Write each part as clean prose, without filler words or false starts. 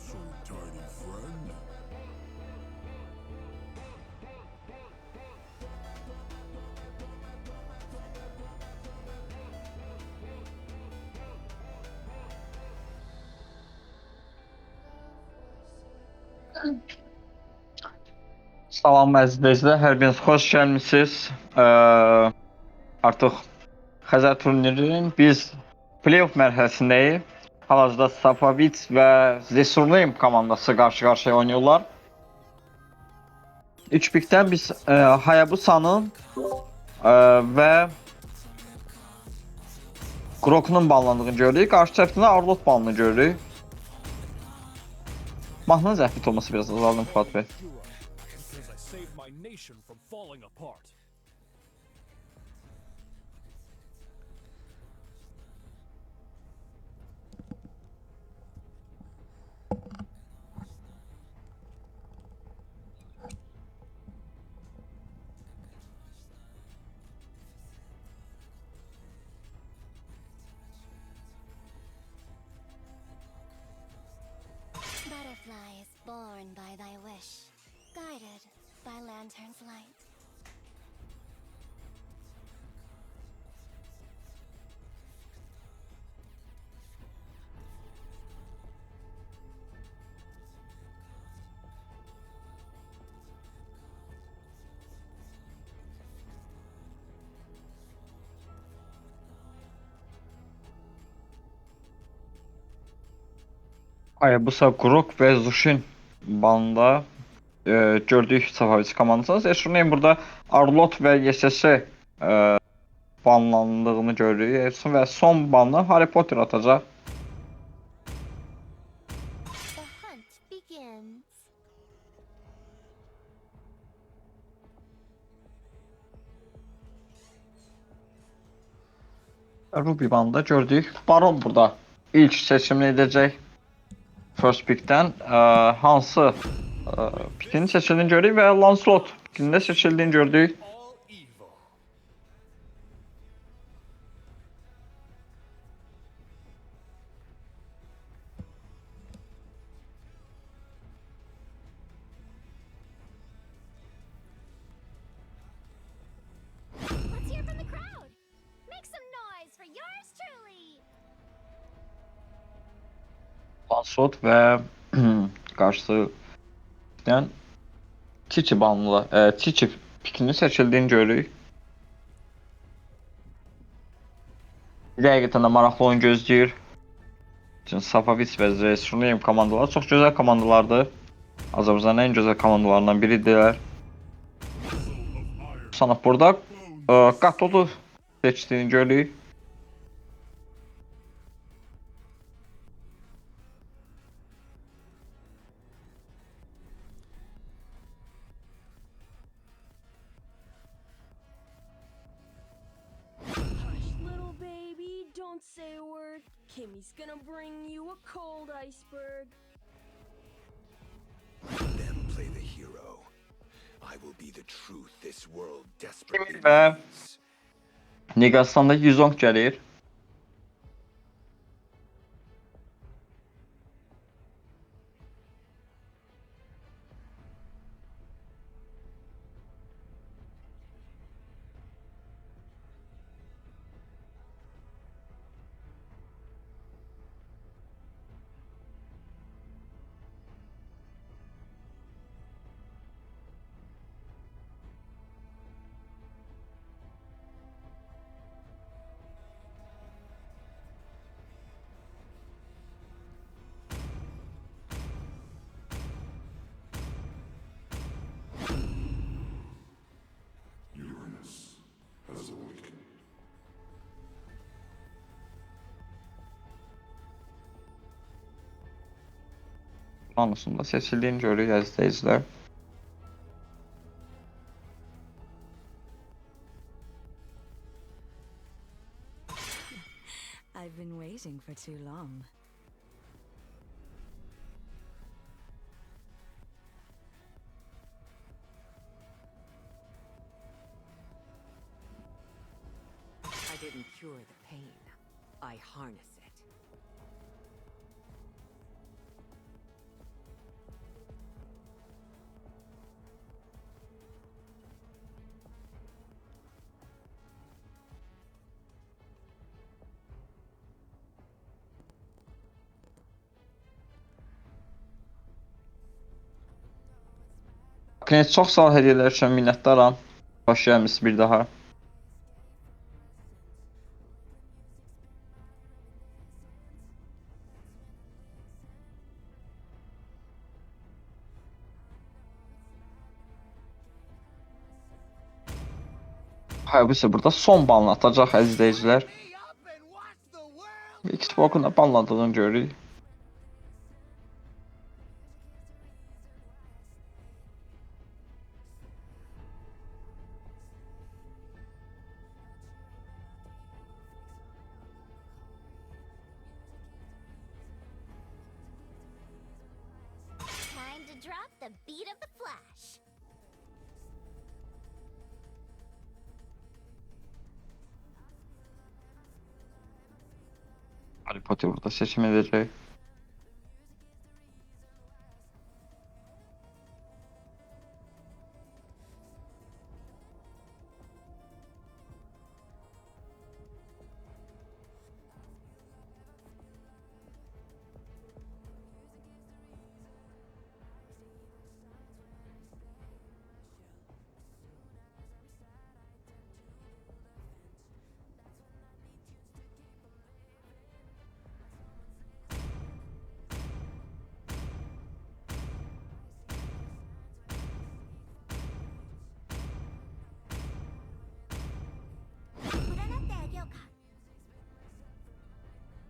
so, tiny friend. Salam əziz izləyicilər, hər biriniz xoş gəlmisiniz. Artıq Xəzər turnirinin biz playoff mərhələsindəyik. Hal-hazırda Sapovic və Zesurluyum komandası qarşı-qarşıya oynayırlar. 3 pikdən biz Hayabusa'nın və Grok'un banlandığını görürük. Qarşı tərəfdə Arlot banını görürük. Mahnının zəhbit olması biraz azaldım Fuat bəy. Because I saved my nation from falling apart. Butterfly is born by thy wish, guided by lantern's light. Hayabusa, Grok və Zushin banında gördük Sapovic komandasını. Zesurluyum burada Arlot və YSS banlandığını görürük. Və son banı Harry Potter atacaq. The hunt begins. Ruby banında gördük. Baron burada ilk seçimini edəcək. First pickdən hansı pikinin seçildiyini görürük və Lancelot pikinin də seçildiyini gördük. All evil. Let's hear from the crowd. Make some noise for yours truly. Lancelot və qarşısından Tichi banlı, Tichi pikinin seçildiyini görürük. Həqiqətən də maraqlı oyun gözləyir. Çünki Sapovic və Zesurluyum komandaları çox gözəl komandalardır. Azərbaycanın ən gözəl komandalarından biridirlər. Sanaq burada Qatodu seçdiyini görürük. Hush, little baby, don't say a word. Kimmy's gonna bring you a cold iceberg. Let them play the hero. I will be the truth this world desperately Kimi və needs. Negastanda Yuzong gəlir. Uranus has awakened. Anusunda seçildiyini görürük əziz izləyicilər. I've been waiting for too long. I didn't cure the pain. I harness it. Knet çox sağ ol hədiyələr üçün minnətdaram. Xoş gəlmisiniz bir daha. Hayır, bu isə burada son banını atacaq əziz izləyicilər. Xbox'un da banladığını görürük. Time to drop the beat of the flash. Harry Potter burada seçim edəcək.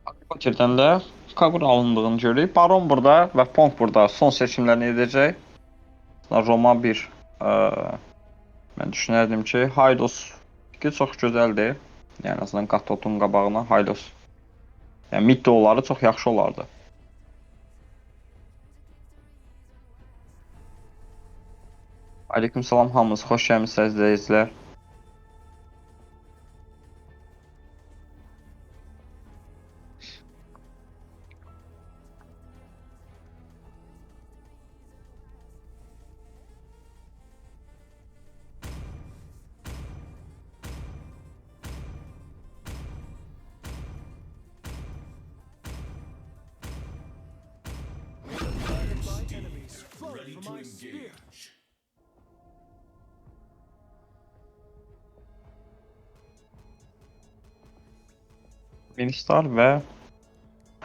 Harry Potter'dən də Kagura alındığını görürük. Baron burada və Pong burada son seçimlərini edəcək. Roma 1. Mən düşünərdim ki, Haydos ki çox gözəldir. Yəni en azından Gatotun qabağına Haydos. Yəni mid duoları çox yaxşı olardı. Aleykümselam hamınız, xoş gəlmisiniz izləyicilər. My enemies flow from my spear. Ministar və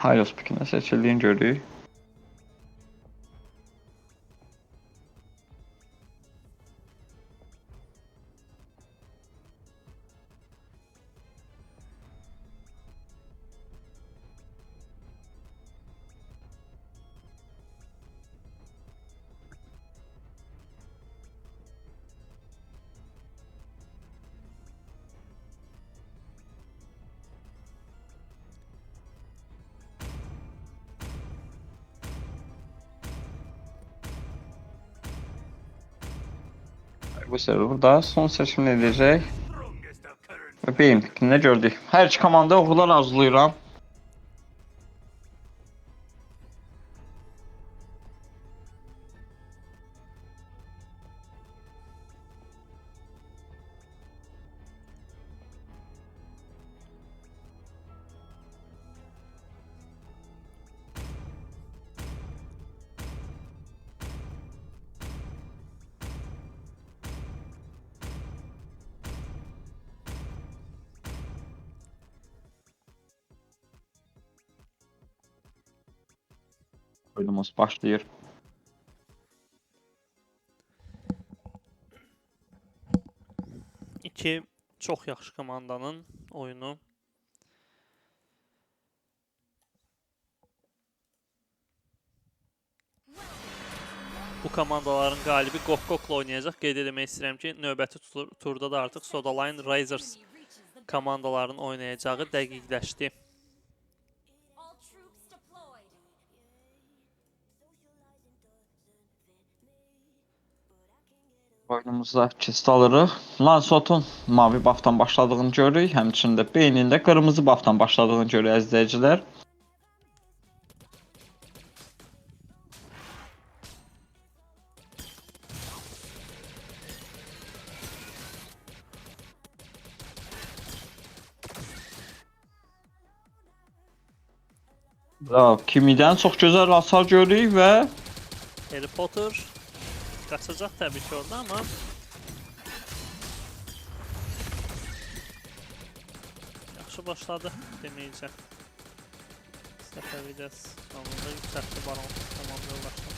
Hylos pikində seçildiyini görürük. Bu sefer burada son seçimini edəcək. Və beyin pikində gördük. Hər iki komanda uğurlar arzulayıram. Oyunumuz başlayır. İki çox yaxşı komandanın oyunu. Bu komandaların qalibi Gokgokla oynayacaq. Qeyd etmək istəyirəm ki, növbəti turda da artıq Sodaline Risers komandaların oynayacağı dəqiqləşdi. All troops deployed. Oyunumuzda kist alırıq. Lancelot'un mavi buff'tan başladığını görürük. Həmçinin də beynində qırmızı buff'tan başladığını görürük əzizləyicilər. Kimidən çox gözəl hasar görürük və Harry Potter qaçacaq təbii ki orada, amma yaxşı başladı deməyəcək. Səfəvidə sonunda yüksəkli Baron komandaya ulaşdı.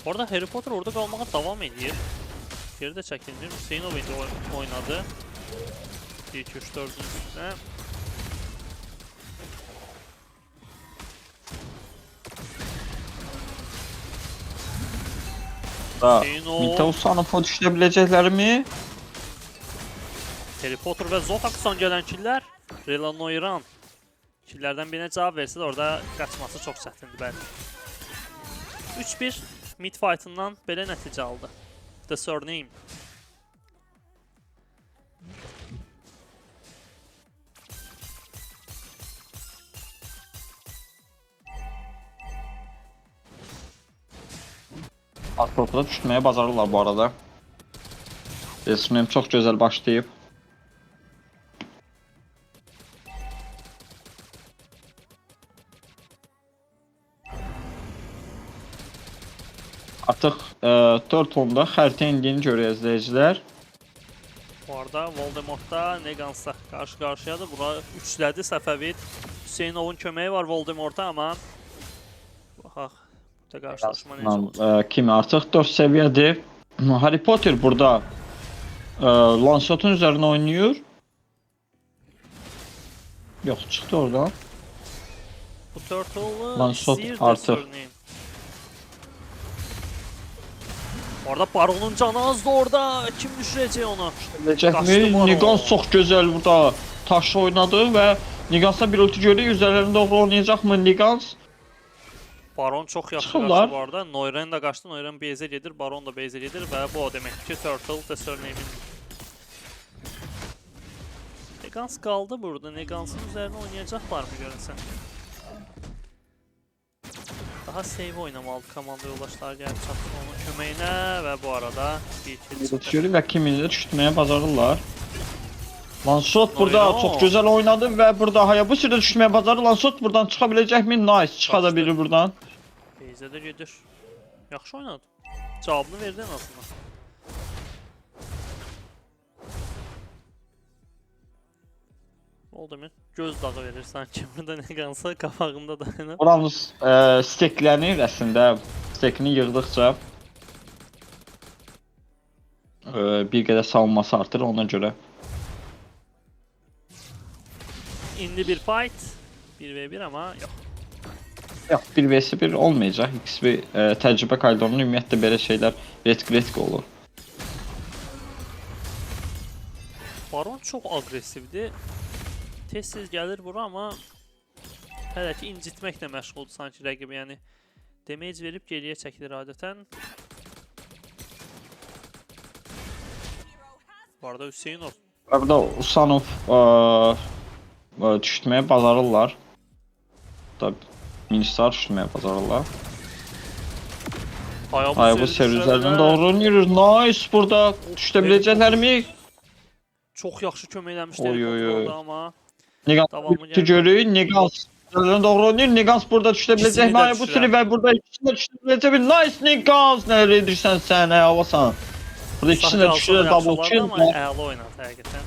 Orada Harry Potter orada qalmağa davam edir. Geri də çəkilmir. Hüseynov indi oynadı. 2-3-4-ün üstünə. Hüseynov. Mita Usanov'a düşə biləcəklərmi? Harry Potter və Zotakusan gələn killər. Rela Noiran killərdən birinə cavab versə də orada qaçması çox çətindir bəli. 3-1 mid fight'ından belə nəticə aldı. The Surname. Artortada düşməyə bacarırlar bu arada. Resmim çox gözəl başlayıb. Artıq 4 onda xəritə indiyini görüyor izləyicilər. Bu arada Voldemort'da Negans'la qarşı-qarşıyadır. Bura üçlədi Səfəvid. Hüseynovun köməyi var Voldemort'a, amma baxaq, burada qarşılaşma necə olacaq. Kimi artıq 4 səviyyədir. Harry Potter burada Lancelot'un üzərində oynayır. Yox, çıxdı oradan. Bu Turtle'ı Lancelot istəyir artıq. The Surname. Orada Baron'un canı azdı orada. Kim düşürəcək onu? Biləcəkmi? Qaçdı Baron. Nigans çox gözəl burada taş oynadı və Nigans'a bir ulti görüyor. Üzərlərində doğru oynayacaqmı Nigans? Baron çox yaxşı Çıxırlar. qaçdı bu arada. Noiren də qaçdı. Noiren base'e gedir, Baron da base'e gedir və bu o deməkdir ki, Turtle The Surname'in Negans qaldı burada. Negans'ın üzərinə oynayacaqlarmı görünsən? Daha save oynamalı komanda yoldaşları gəlib çatdı onun köməyinə və bu arada bir kill çıxdı. Görüyor və kimini də düşürməyə bacarırlar. Lancelot burada Oyna. çox gözəl oynadı və burada Hayabusa da düşməyə bacarır. Lancelot buradan çıxa biləcəkmi? Nice, çıxa da biri buradan. Base'e də gedir. Yaxşı oynadı. Cavabını verdi en azından. Oldu mu? Göz dağı verir sanki burada Negans'a qafağında dayanıb. Buramız steklənir əslində. Stekini yığdıqca bir qədər savunması artır ona görə. İndi bir fight. 1v1 ama yok. Yox, 1 vs 1 olmayacaq. XP təcrübə koridorunda ümumiyyətlə belə şeylər retk olur. Baron çok agresifdi. Tez-tez gəlir bura amma hələ ki incitməklə məşğuldur sanki rəqibi, yəni damage verib geriyə çəkilir adətən. Bu arada Hüseynov Burada Usanov düşürməyə bacarırlar. Da Ministar düşürməyə bacarırlar. Hayabusa üzərindən doğru oynayır. Nice, burada düşə biləcəklərmi? Çox yaxşı kömək eləmişdi Oy, oy, oy. orada amma Negans Davamı bir gəldi. görüyor. Negans üzərindən doğru oynayır. Negans burada düşə İkisini biləcəkmi? də Hayabusa düşürəm. və burada ikisini də düşə biləcəkmi? Nice Negans! Nələr edirsən sən, havasan? Burada ikisini də düşürür, double kill. amma əla oynadı həqiqətən.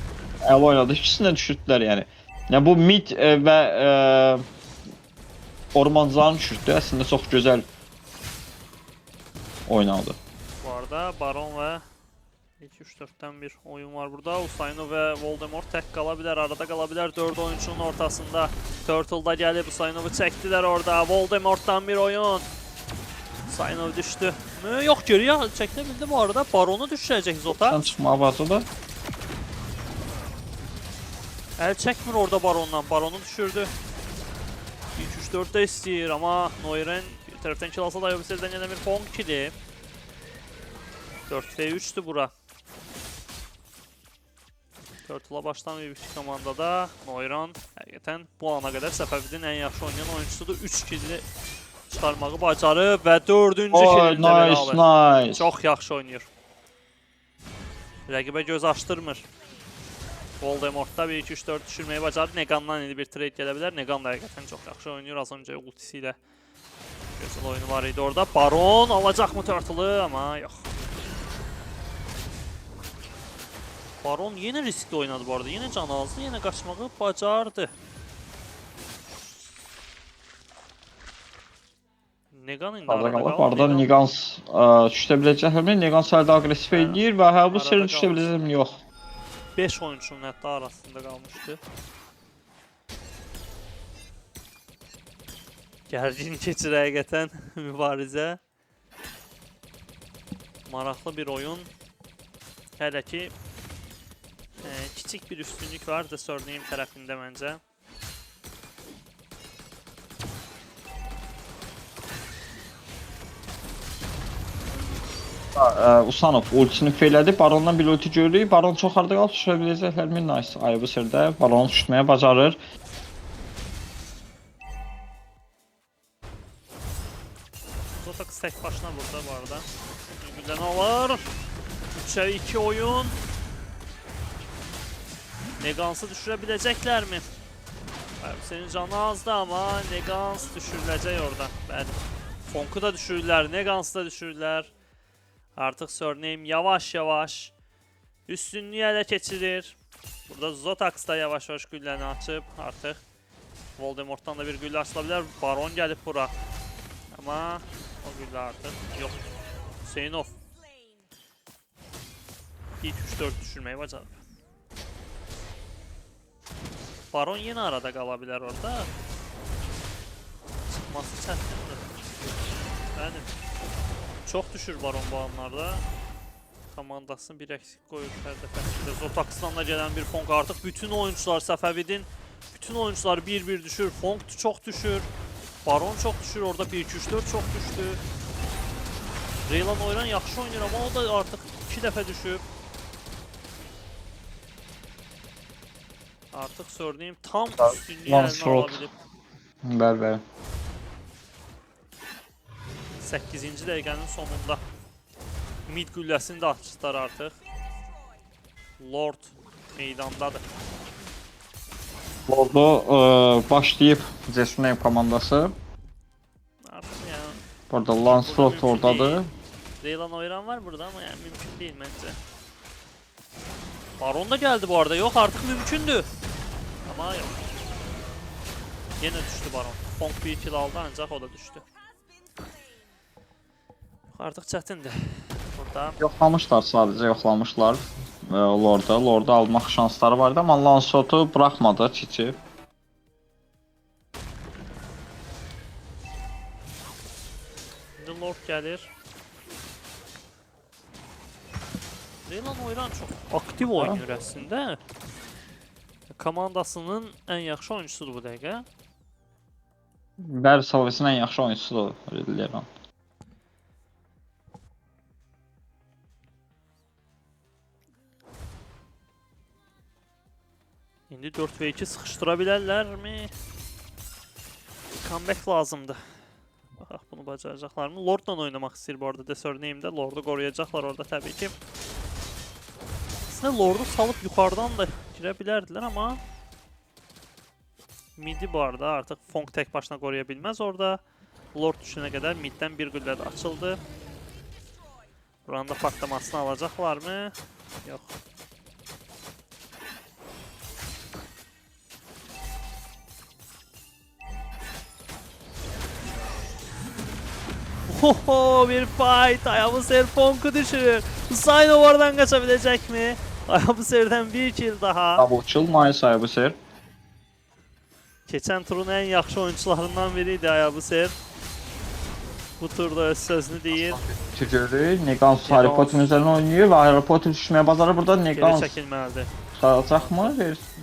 Əla oynadı. İkisini də düşürdülər yəni. Yəni bu mid və ormancıların düşürdü. Əslində çox gözəl oynadı. Bu arada Baron və 2-3-4'ten bir oyun var burada. Usaino və Voldemort tək qala bilər, arada qala bilər 4 oyunçunun ortasında. Turtle da gəlib, Usainov'u çəkdilər orada. Voldemort'dan bir oyun. Usainov düşdü. Yox, geriyə çəkilə bildi bu arada. Baronu düşürəcək Zota. Sən çıxmağa başladı. Əl çəkmir orada Barondan. Baronu düşürdü. 2-3-4'də istəyir amma Noiren bir tərəfdən kill alsa da Ayobisler'dən yenə bir Fong killi. 4v3'tü bura. Turtle'a baştan bir komandada Noiran həqiqətən bu ana qədər Səfəvidin ən yaxşı oynayan oyuncusudur. 3 killi çıxarmağı bacarıb və 4-cü killini də belə alır. Nice. Çox yaxşı oynayır. Rəqibə göz açdırmır. Voldemort'da 1-2-3-4 düşürməyi bacardı. Negan'dan indi bir trade gələ bilər. Negan da həqiqətən çox yaxşı oynayır. Az öncə ultisi ilə Gözəl oyunu var idi orada. Baron alacaq mı Turtle'ı? Ama yox. Baron yenə riskli oynadı bu arada. Yenə can azdı, yenə qaçmağı bacardı. Negan indi Arada arada qalıb. qaldı. Arada Negans düşə biləcəklərmi? Negans hələ də aqressiv edir və hə bu Arada seri düşə qaldı. biləcəkmi? Yox. 5 oyunçunun hətta arasında qalmışdı. Gərgin keçir həqiqətən mübarizə. Maraqlı bir oyun. Hələ ki kiçik bir üstünlük var da Surname tərəfində məncə. Usanov ultisini feylədi. Barondan bir ulti görürük. Baron çox harda qalıb düşə biləcəklərmi? Nice. Ayı sırda Baronu tutmaya bacarır. Zotax tek başına burada bu arada. Gülen alır. 3'e 2 oyun. Negans'ı düşürebilecekler mi? Senin canı azdı ama Negans düşürülecek orada. Bəli. Fonk'u da düşürürler, Negans'ı da düşürürler. Artık Surname yavaş yavaş üstünlüğü ele geçirir. Burada Zotax da yavaş yavaş gülləni açıb artık. Voldemort'tan da bir güllə açılabilir. Baron gelip bura. Ama o güllə artık yok. Hüseynov 2-3-4 düşürmeyi bacarır. Baron yine arada kalabilir orada. Çıkması çətindir. Yani çok düşür Baron bu anlarda. Komandasını bir eksik koyur her defasında. Zotax'dan da gelen bir Fonk artık bütün oyuncular Səfəvidin bütün oyuncular bir düşür. Fonk çok düşür. Baron çok düşür. Orada 1-2-3-4 çok düştü. Reylan oynan yaxşı oynayır ama o da artık 2 dəfə düşüb. Artık Surname tam üstünlüğü eline alabilir. Bəli. 8-ci dəqiqənin sonunda mid gülləsini də açdılar artıq. Lord meydandadır. Lordu başlayıb Jessuname komandası. Artıq yəni Burada Lancelot oradadır. Reylan oyran var burada ama yani mümkün değil bence. Baron da geldi bu arada. Yok artık mümkündü. Ama yok. Yine düştü Baron. Fonk bir kill aldı ancak o da düştü. Artık çətindir. Burada Yoxlamışlar sadəcə yoxlamışlar Lorda. Lorda almaq şansları vardı amma Lancelot'u buraxmadı Çiçi. şimdi Lord gəlir. Reylan oyran çok aktif oynuyor aslında. Komandasının en yaxşı oyuncusudur bu dəqiqə. Bəli, Salvesin ən yaxşı oyuncusudur Leron. İndi 4 və 2 sıxışdıra bilərlərmi? Comeback lazımdı. Baxaq bunu bacaracaqlarmı? Lordla oynamaq istəyir bu arada Surname'də. Lord'u qoruyacaqlar orada təbii ki. Aslında Lord'u salıb yuxarıdan da girə bilərdilər amma midi bu arada artıq Fonk tek başına qoruya bilməz orada. Lord düşənə qədər middən bir güllə də açıldı. Buranın da patlamasını alacaqlarmı? Yox. Oho bir fight. Hayabusa Fonk'u düşürür. Husaynov oradan kaçabilecek mi? Hayabusa'dan bir kill daha. Double kill nice Hayabusa. Keçən turun en yaxşı oyuncularından biriydi Hayabusa. Bu turda öz sözünü deyir. Görürük. Negans Harry Potter'ın üzerine oynuyor ve Harry Potter düşmeye bazarı burada. Geri Negans çəkilməlidir. çalacaq mı?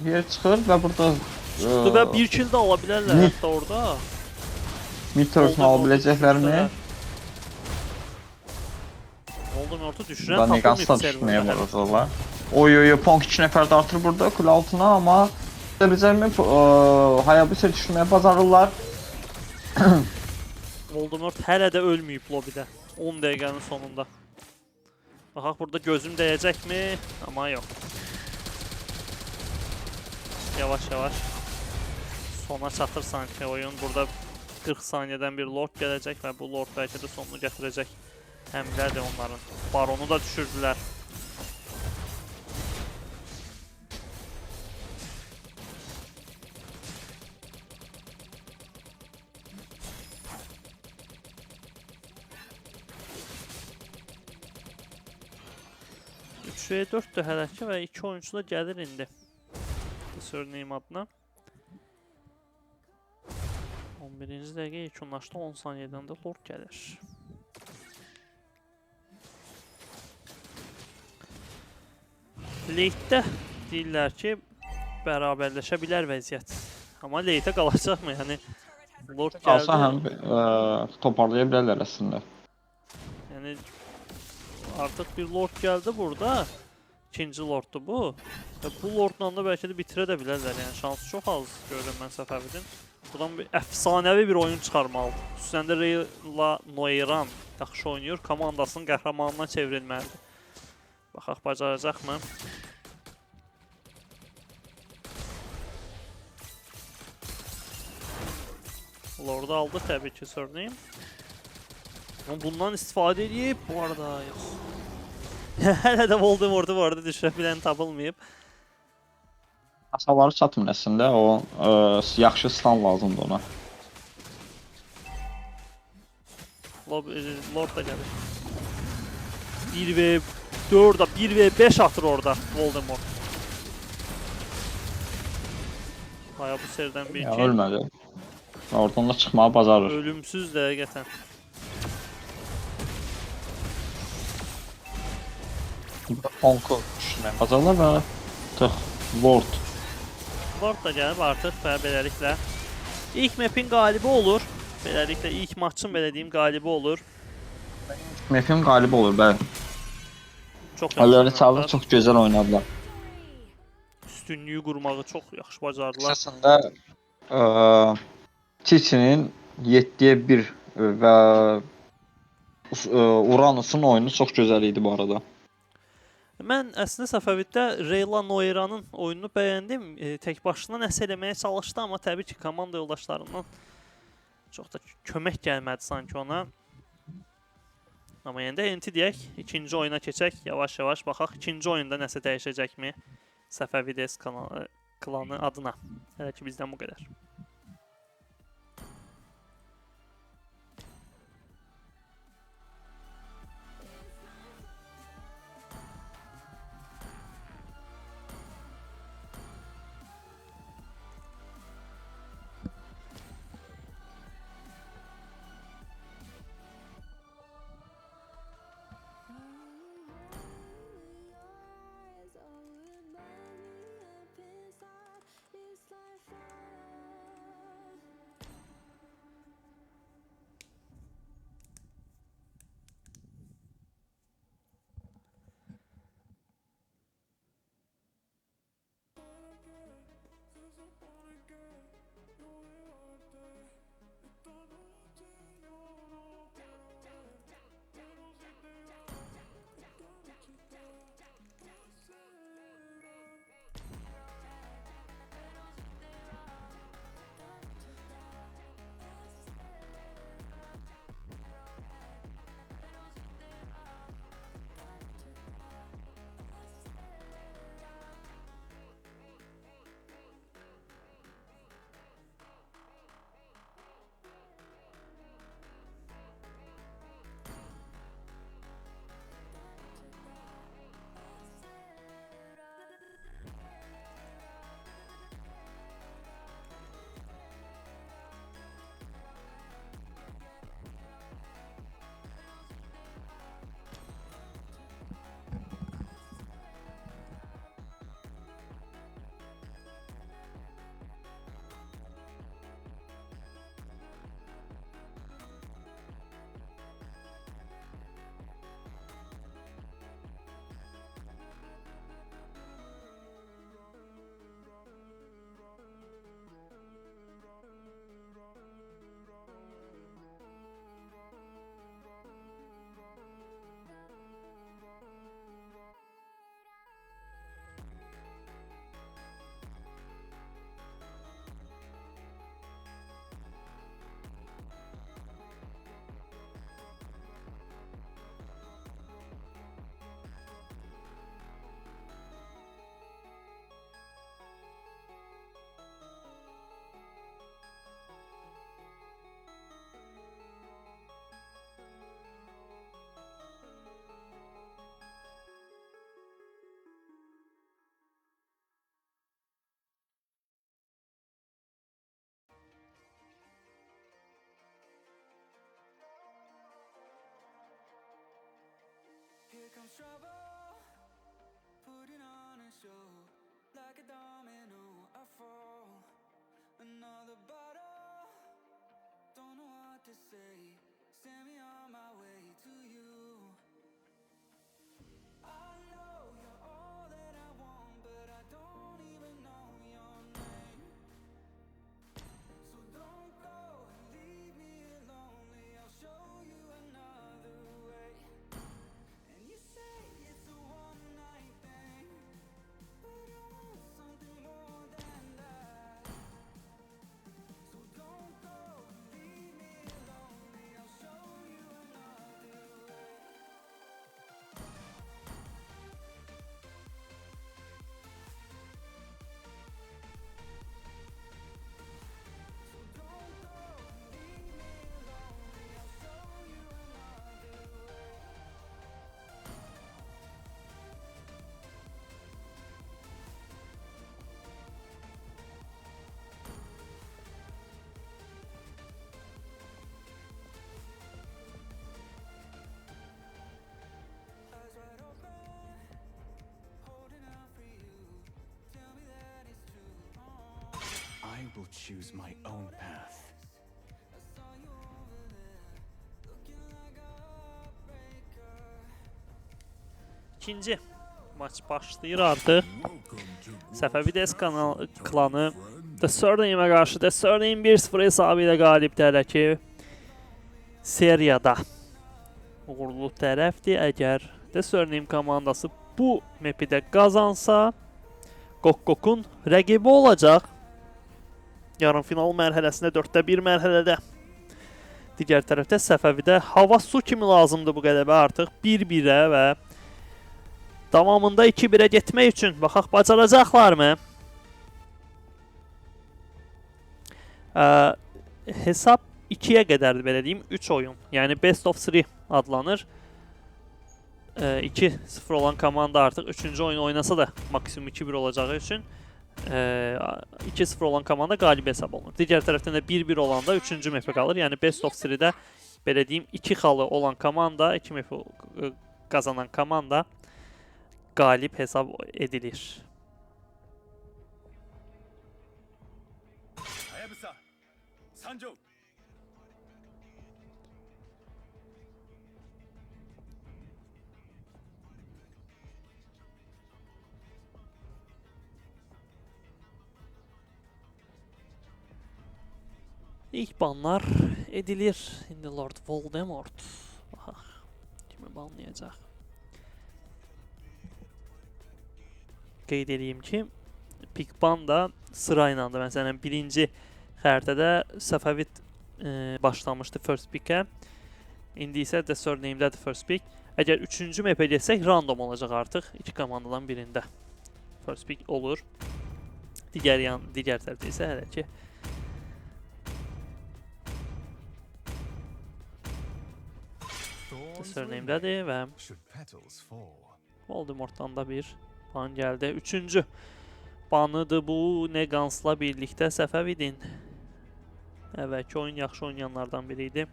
Yer çıxır və burada Tuttu və bir kill də alabilirlər Mid. hətta orada. Mid-turf'unu alabiləcəklərmi? Voldemort'u düşürən Burada Negans da tapılmayıb düşmeye serverdə. vururlar. Oy Punk 2 nəfər də artır burada kule altına ama Biləcəkmi Hayabusa düşmeye bazarırlar. Voldemort hələ də ölməyib lobbydə. 10 dəqiqənin sonunda. Baxaq burada gözüm dəyəcəkmi? Amma yox. Yavaş yavaş sona çatır sanki oyun. Burada 40 saniyədən bir lord gələcək və bu lord bəlkə də sonunu gətirəcək. Həmlədir onların. Baronu da düşürdülər. Üç və 4-dür hələ ki və 2 oyuncu da gəlir indi. Surname adına. 11-ci dəqiqə yekunlaşdı, 10 saniyədən də lord gəlir. Late'də deyirlər ki, bərabərləşə bilər vəziyyət. Amma late'ə qalacaqmı? Yəni, lord Qalsa gəldi. həm toparlaya bilərlər əslində. Yəni, artıq bir lord gəldi burada. İkinci lorddur bu. Və bu lordla da bəlkə də bitirə də bilərlər. Yəni, şansı çox az görürəm mən Səfəvidin. Buradan bir əfsanəvi bir oyun çıxarmalıdır. Xüsusən də Reyla Noiran yaxşı oynayır. Komandasının qəhrəmanına çevrilməlidir. Baxaq, bacaracaqmı? Lord'u aldı təbii ki, Surname. Amma bundan istifadə edib, bu arada yox. Hələ də Voldemort'u bu arada düşürə bilən tapılmayıb. Asaları çatmır əslində, o yaxşı stun lazımdır ona. Lord da gəlir. 1v4'da 1v5 atır orada Voldemort. Baya bu seriden bir Ya, iki. ölmədi. Oradan da çıxmağı bacarır. Ölümsüz de həqiqətən. Onku düşürməyə bacarırlar və artıq Lord. Lord da gəlib artıq və beləliklə ilk map'in qalibi olur. Beləliklə ilk maçın belə deyim qalibi olur. Map'in qalibi olur, bəli. Çox Alları yaxşı Çağlar oynadılar. çox gözəl oynadılar. Üstünlüyü qurmağı çox yaxşı bacardılar. Əsasında Çiçinin 7-yə 1 və Uranus'un oyunu çox gözəl idi bu arada. Mən əslində Səfəviddə Reyla Noiranın oyununu bəyəndim. Tək başına nəsə eləməyə çalışdı, amma təbii ki, komanda yoldaşlarından çox da kömək gəlmədi sanki ona. Amma yenə də enti deyək, ikinci oyuna keçək, yavaş-yavaş baxaq, ikinci oyunda nəsə dəyişəcəkmi Səfəvides klanı adına. Hələ ki, bizdən bu qədər. comes trouble, putting on a show. Like a domino, I fall. Another bottle, don't know what to say. Send me on my way to you. I know you're all that I want, but I don't even know your name. So don't go and leave me lonely. I'll show you another way. And you say it's a one night thing, but I want something more than that. So don't go and leave me lonely. I'll show you another way. So don't go and leave me lonely. I'll show you another way. Eyes wide open, holding out for you. Tell me that it's true. I will choose my own path. I saw you over there, looking like a heartbreaker. İkinci maç başlayır artıq. Səfəvides klanı The Surname'ə qarşı The Surname 1-0 hesabı ilə qalibdir hələ ki. Seriyada uğurlu tərəfdir. Əgər The Surname komandası bu map'i də qazansa, Qoqqokun rəqibi olacaq. Yarımfinal mərhələsində 4-1 mərhələdə. Digər tərəfdə Səfəvidə hava su kimi lazımdır bu qələbə artıq 1-1-ə və davamında 2-1-ə getmək üçün baxaq bacaracaqlarmı? Hesab 2-yə qədərdir belə deyim, 3 oyun. Yəni Best of 3 adlanır. 2-0 olan komanda artıq 3-cü oyunu oynasa da maksimum 2-1 olacağı üçün 2-0 olan komanda qalib hesab olunur. Digər tərəfdən də 1-1 olanda 3-cü map'ə qalır. Yəni Best of 3-də belə deyim 2 xalı olan komanda, 2 map'i qazanan komanda qalib hesab edilir. Hayabusa, Sanjo. İlk banlar edilir. İndi Lord Voldemort. Baxaq, kimi banlayacaq. Qeyd edeyim ki, pick ban da sırayla da. Məsələn, birinci xəritədə Səfəvid başlamışdı first pick'ə. İndi isə The Surname'dədir first pick. Əgər 3-cü map'ə getsək, random olacaq artıq. İki komandadan birində first pick olur. Digər tərəfdə isə hələ ki The Surname'dədir və Voldemortdan da bir ban gəldi. 3-cü banıdır bu Negans'la birlikdə Səfəvidin. Əvvəlki oyun yaxşı oynayanlardan biri idi.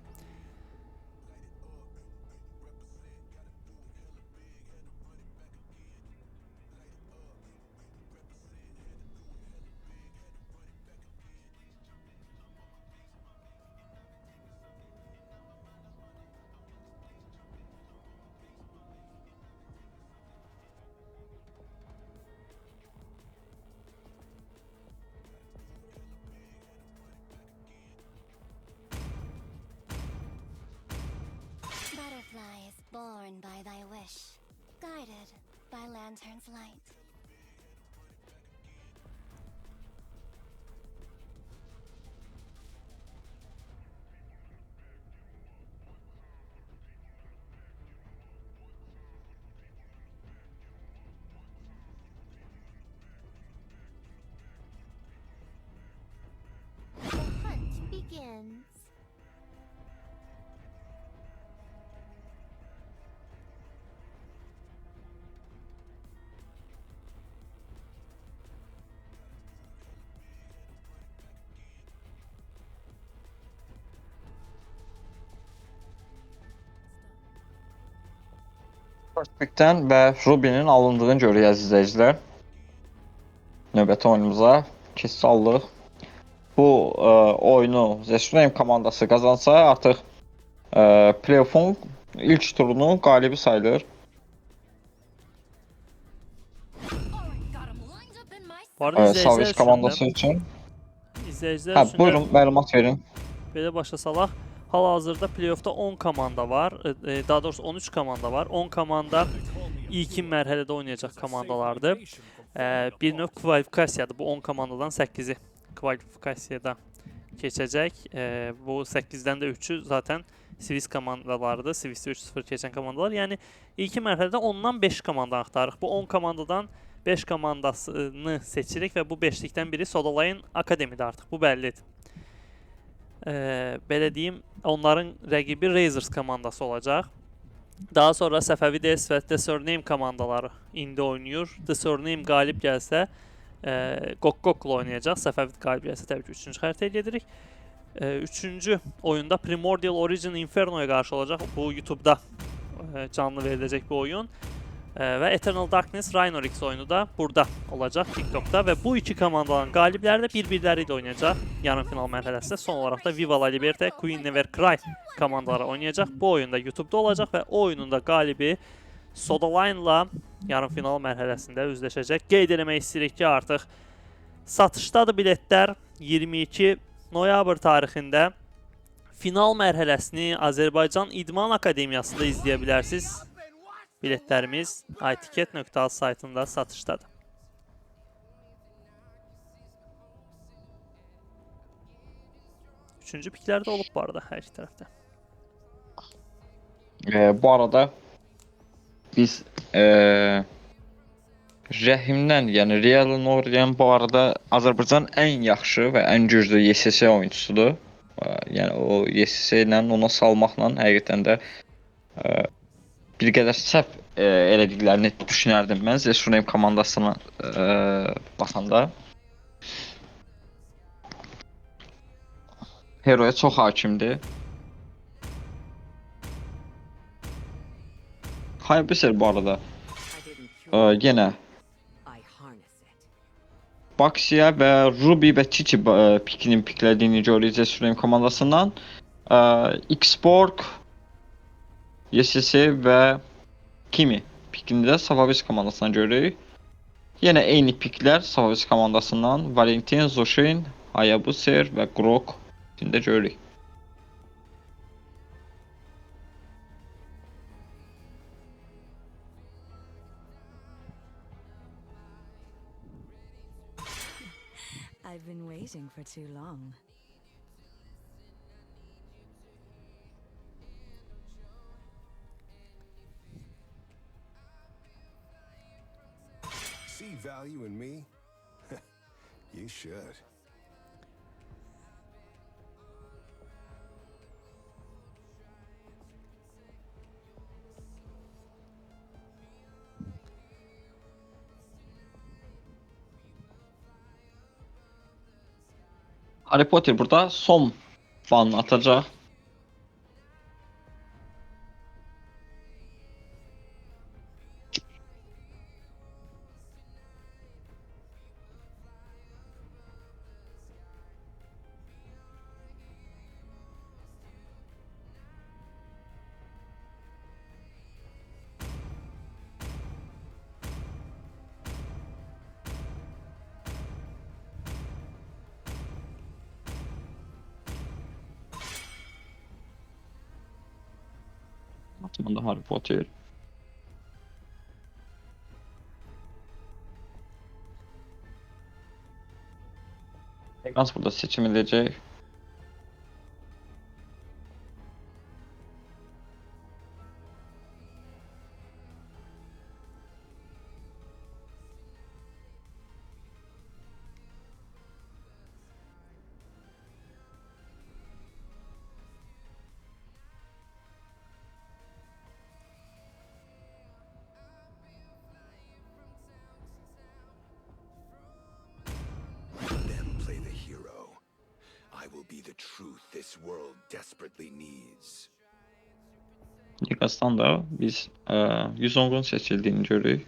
Butterflies born by thy wish, guided by lantern's light. The hunt begins. First Pick'ten və Ruby'nin alındığını görürük əziz izləyicilər. Növbəti oyunumuza keçid aldıq. Bu oyunu Zessunayım komandası qazansa artıq playoff'un ilk turunun qalibi sayılır. Alright, got 'em lined up in my Bu arada izləyicilər Savage üçün komandası də, üçün. izləyicilər Hə, üçün də buyurun məlumat verin. belə başa salaq. Hal-hazırda playoff'da 10 komanda var. Daha doğrusu 13 komanda var. 10 komanda ilkin mərhələdə oynayacaq komandalardır. Bir növ kvalifikasiyadır. Bu 10 komandadan 8'i kvalifikasiyada keçəcək. Bu 8'dən də 3'ü zaten Swiss komandalarıdır. Swiss'te 3-0 keçən komandalar. Yəni ilkin mərhələdə 10'dan 5 komanda axtarırıq. Bu 10 komandadan 5 komandasını seçirik və bu 5'likdən biri Sodalayın Akademidə artıq. Bu bəllidir. Belə deyim, onların rəqibi Razors komandası olacaq. Daha sonra Səfəvi DS və The Surname komandaları indi oynayır. The Surname qalib gəlsə Gokkok'la oynayacaq. Səfəvi qalib gəlsə təbii ki 3-cü xəritəyə gedirik. 3-cü oyunda Primordial Origin Inferno'ya qarşı olacaq. Bu YouTube'da canlı veriləcək bu oyun. Və Eternal Darkness Rhinorix oyunu da burada olacaq TikTok'da və bu iki komandanın qalibləri də bir-birləri ilə oynayacaq yarım final mərhələsində. Son olaraq da Viva La Liberté, Queen Never Cry komandaları oynayacaq. Bu oyunda YouTube'da olacaq və o oyunun da qalibi Sodaline'la yarım final mərhələsində üzləşəcək. Qeyd eləmək istəyirik ki, artıq satışdadır biletlər. 22 noyabr tarixində final mərhələsini Azərbaycan İdman Akademiyasında izləyə bilərsiniz. Biletlərimiz itiket.az saytında satışdadır. Üçüncü piklər də olub bu arada hər iki tərəfdə. Bu arada biz Rəhimdən, yəni Real Nordian bu arada Azərbaycan ən yaxşı və ən güclü YSS oyunçusudur. Yəni o YSS ilə ona salmaqla həqiqətən də bir qədər səhv elədiklərini düşünərdim mən Zessunayım komandasına baxanda. Heroya çox hakimdir. Hypeser bu arada yenə Baxia və Ruby və Chichi pikinin piklədiyini görürük Zessunayım komandasından. Xborg, YSS və Kimi pikini də Savavis komandasından görürük. Yenə eyni piklər Savavis komandasından Valentin, Zoshin, Hayabuser və Grok pikini də görürük. I've been waiting for too long. See value in me? You should. Harry Potter burada son banını atacaq. Atmanda Harry Potter. Ekans burada seçim edecek. Them play the hero. I will be the truth this world desperately needs. Ligasdan da biz Yuzong'un seçildiğini görürük.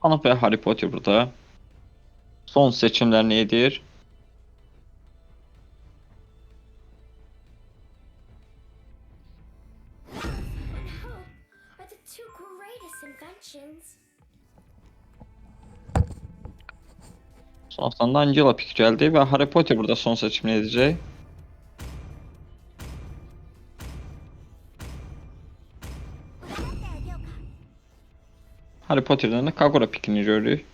Hanım ve Harry Potter burada. Son seçimlerini edir. And hope are the two greatest inventions. Sonrasında Angela pik geldi ve Harry Potter burada son seçimini edecek. Harry Potter'dan da Kagura pikini görürük.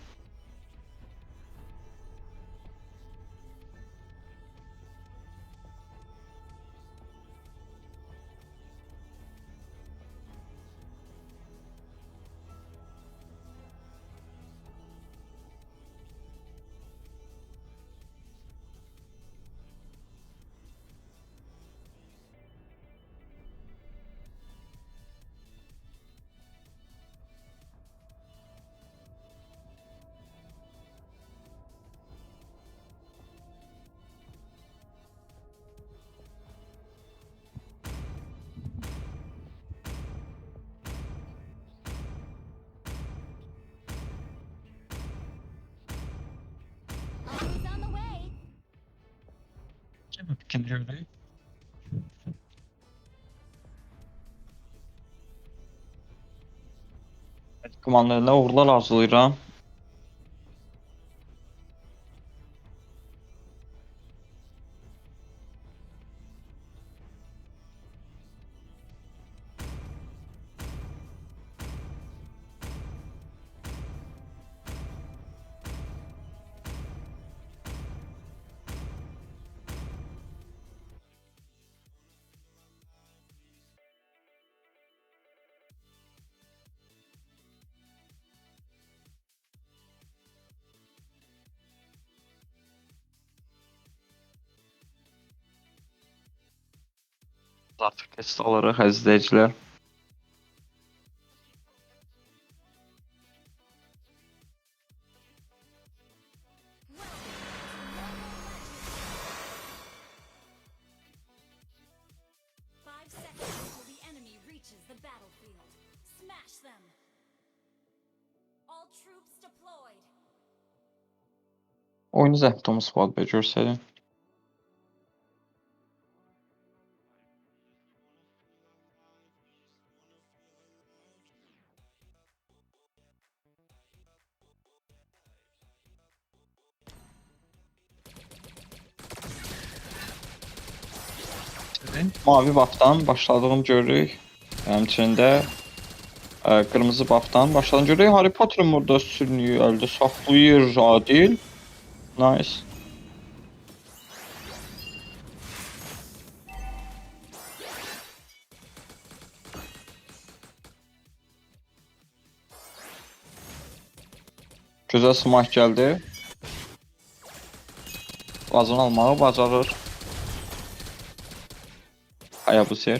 Always on the way. Pikini görürük. Komandalarına uğurlar arzulayıram. Artıq test alırıq əziz izləyicilər. Till the enemy reaches the battlefield. Smash them. All troops deployed. Oyunu zəbtimiz var be görsəydin. Mavi buff'tan başladığını görürük. Həmçində qırmızı buff'tan başladığını görürük. Harry Potter'ın burada sürünüyü əldə saxlayır Adil. Nice. Gözəl smash gəldi. Vazını almağı bacarır. Hayabusa.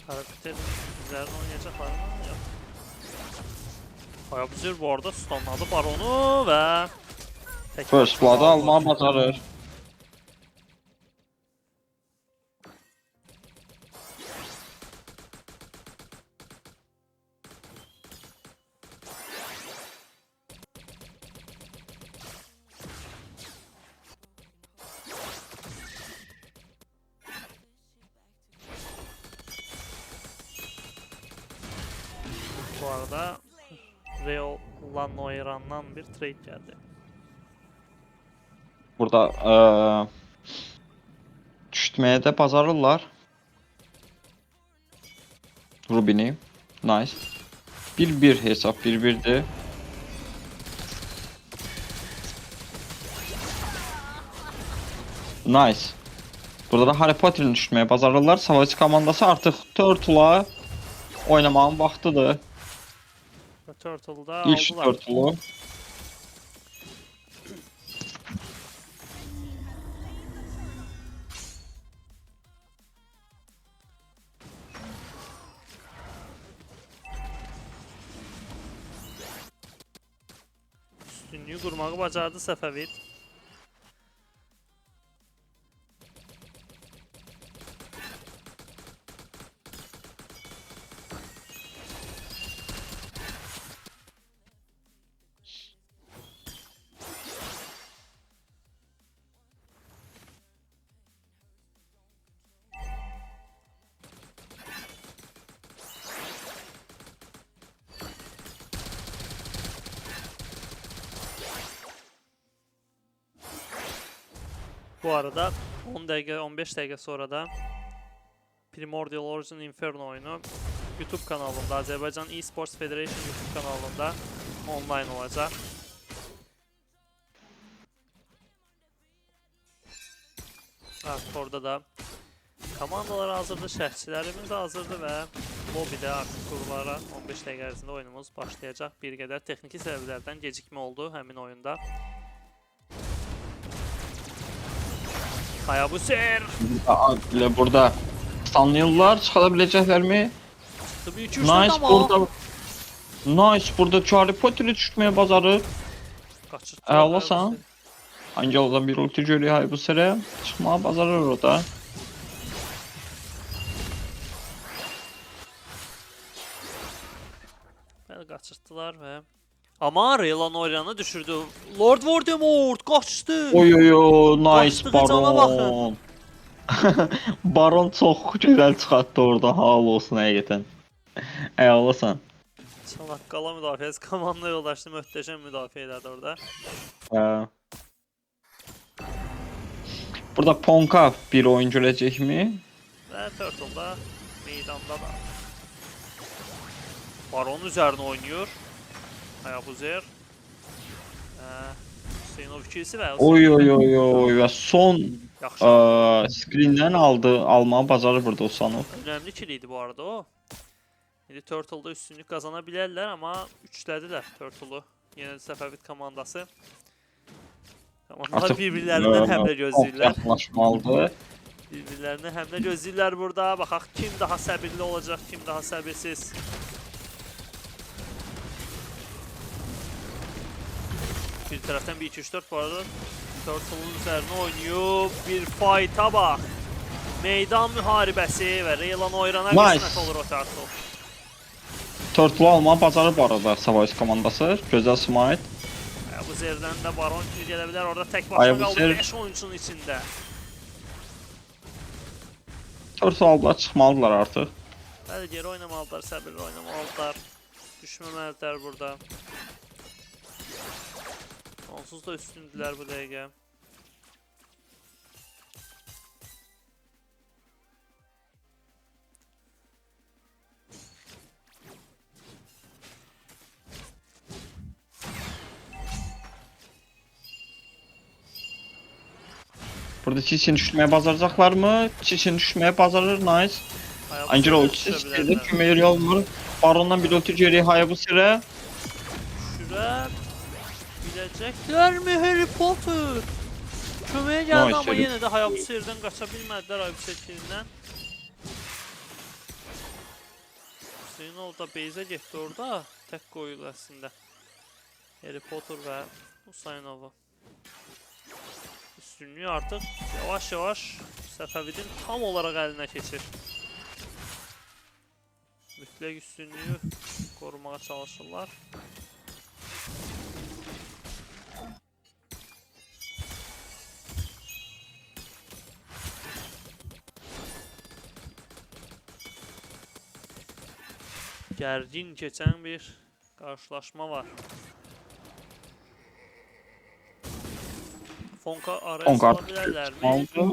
Hareketlerin üzerine oynayacaklar mı? Yok. Hayabusa bu arada stunladı Baron'u ve... First Blood'ı almağı bacarır. Bu arada Reol'la Noiran'dan bir trade geldi. Burada düşmeye de bacarırlar. Rubin'i. Nice. 1-1 hesap 1-1'di. Nice. Burada da Harry Potter'ın düşmeye bacarırlar. Savaş komandası artıq Turtle'a oynamağın vaxtıdır. Ve Turtle'da İlk aldılar. Turtle'u. Üstünlüyü qurmağı bacardı Səfəvid. Bu arada 10 dəqiqə, 15 dəqiqə sonra da Primordial Origin Inferno oyunu YouTube kanalında, Azərbaycan Esports Federation YouTube kanalında online olacaq. Artıq orada da komandalar hazırdır, şərhçilərimiz hazırdır və lobbydə artıq qurumlara 15 dəqiqə ərzində oyunumuz başlayacaq. Bir qədər texniki səbəblərdən gecikmə oldu həmin oyunda. Hayabusa. Burada stunlayırlar. Çıkarabilecekler mi? Tabii 2-3 Nice ama. burada. Nice burada Charlie Potter'ı düşmeye bazarı. Kaçırttılar Ağlasan. Hayabusa'yı. Angel'dan bir ulti görüyor Hayabusa'ya. Çıkmaya bazarır orada. Bəli, qaçırtdılar və amma Reylan Orian'ı düşürdü. Lord Voldemort qaçdı. Oy oy oy nice Bastığı cana Baron. Baron çok güzel çıkarttı orada. Hal olsun həqiqətən. Ağlasan. Çanakkala müdafiəsi komanda yoldaşlı möhtəşəm müdafiə elədi orada. Burada Ponka bir oyun görecek mi? Və Turtle da meydanda da. Baron üzərinə oynayır. Hayabusa. Hüseynov ikilisi və Oy oy oy oy ve son yaxşı. screen'den almağı bacarır burada Osanov. Önəmli kill idi bu arada o. İndi Turtle'da üstünlük qazana bilərlər, amma üçlədilər Turtle'u. Yenə də Səfəvid komandası. Komandalar bir-birlərindən həmlə gözləyirlər. Yaklaşmalıdır. Bir-birlərinə həmlə gözləyirlər burada. Baxaq kim daha səbirli olacaq, kim daha səbirsiz. Bir tərəfdən 1-2-3-4 bu arada Turtle'ın üzərinə oynayıb. Bir fight'a bax. Meydan müharibəsi və Reylan Oyran'a Nice. qismət olur o Turtle. Turtle almağı bacarır bu arada Savage komandası. Güzel smite. Bu zerdən də Baron kill gələ bilər. Orada tək Ayabusa başına qaldı 5 oyunçunun içində. Turtle aldılar çıxmalıdırlar artıq. Bəli, geri oynamalıdırlar, səbirli oynamalıdırlar. Düşməməlidirlər burada. Onsuz da üstündülər bu dəqiqə. Burada Çiçin düşmeye bacaracaklar mı? Çiçin düşmeye bacarır. Nice. Angelo ultisi istedi. Kümeyi yolmur. Baron'dan bir ulti geriye Hayabusa'ya. Düşürər biləcəklərmi Harry Potter? Köməyə gəldi Nice, amma Harry. yenə də Hayabusa yerdən qaça bilmədilər Hayabusa kilindən. Hüseynov da base'ə getdi orada. Tək qoyuldu əslində. Harry Potter və Hüseynovu. Üstünlüyü artıq yavaş-yavaş Səfəvidin tam olaraq əlinə keçir. Mütləq üstünlüyü qorumağa çalışırlar. Gərgin keçən bir qarşılaşma var. Fonka araya Fonka sala artıq bilərlərmi? aldı.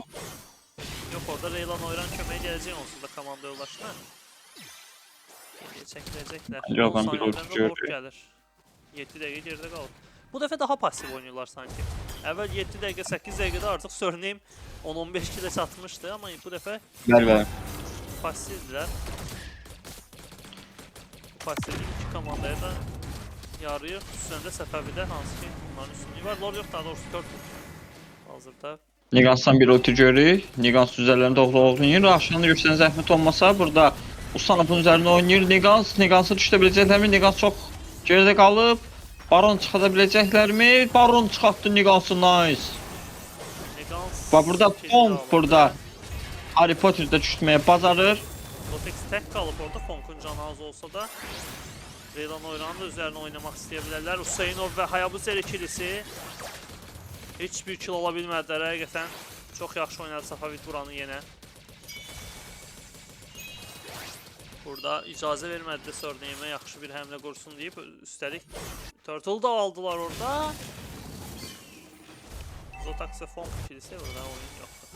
Yox, orada Reylan Oyran köməyə gələcək onsuz da komanda yoldaşına. Geriyə çəkiləcəklər. Yox, ben 10 bir saniyədən ulti də Lord görürüm. gəlir. 7 dəqiqə geridə qalır. Bu dəfə daha pasiv oynayırlar sanki. Əvvəl 7 dəqiqə, 8 dəqiqədə artıq Surname 10-15 kilə çatmışdı, amma bu dəfə Ver. pasivdilər. Bu pasivlik iki komandaya da yarıyır. Xüsusən də Səfəvidə hansı ki bunların üstünlüyü var. Lord yox, daha doğrusu Turtle. Hazırda Nigans'tan bir ulti görürük. Nigans üzerlerinde oynayır. Aşağıda gösteren zahmet olmasa burada Usanov'un üzerine oynuyor Nigans. Nigans'a düşebilecekler mi? Nigans çok geride kalıp Baron çıxadabiləcəklərmi? Baron çıxartdı Nigans'ı, nice. Negans Bax burada kilini Fong alır. burada Harry Potter'da düşməyə bacarır. Rotex tek kalıp orada Fonk'un canı az olsa da Reylan oyranın da üzerine oynamak isteyebilirler. Usainov ve Hayabusa ikilisi hiçbir kill alabilmediler. Həqiqətən çok yaxşı oynadı Safavit buranı yenə. Burada icazə vermədi Sörneyimə yaxşı bir həmlə qursun deyib. Üstəlik Turtle da aldılar orada. Zotax ve Fonk ikilisi burada oyun yoktu.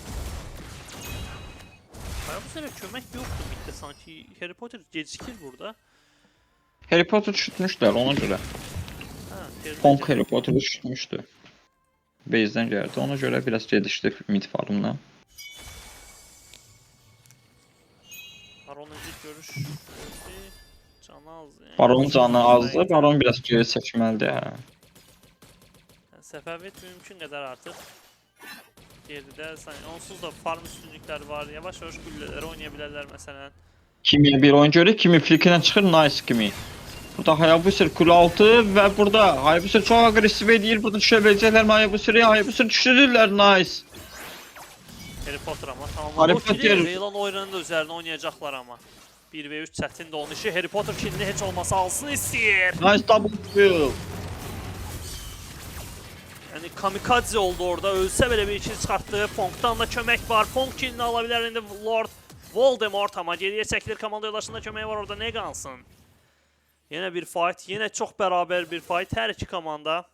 Hayabusa'ya kömək yoxdur middə sanki. Harry Potter gecikir burada. Harry Potter düşürtmüşlər ona görə. Ha, Fong Harry Potter'ı düşürtmüşdü. Base'dən gəldi. Ona görə biraz gedişdi mid farmına. Baron'un ilk görüş. Canı az yani. Baron'un canı azdı. Baron biraz geri çəkməlidir. Hə. Yani Səfəvət mümkün qədər artıq. Geride onsuz da farm üstünlüklər var. Yavaş yavaş güllələri oynayabilirlər məsələn. Kimi bir oyun görür, kimi flikindən çıxır, nice kimi. Burada Hayabusa kule altı və burada Hayabusa çox agresiv edir. Burada düşə biləcəklərmi Hayabusa'ya? Hayabusa düşürürlər, nice. Harry Potter ama tamam. Harry O kili Potter- Reylan oyunun da üzerine oynayacaklar ama. 1v3 çətin də onun işi. Harry Potter kilini heç olmasa alsın istəyir. Nice double kill. Yani kamikaze oldu orada. Ölsə belə bir kill çıxartdı. Fonk'tan da kömək var. Fonk kilini alabilir indi Lord Voldemort ama geriye çəkilir. Komanda yoldaşında köməyi var orada. Negans'ın. Yine bir fight. Yine çok beraber bir fight. Her iki komanda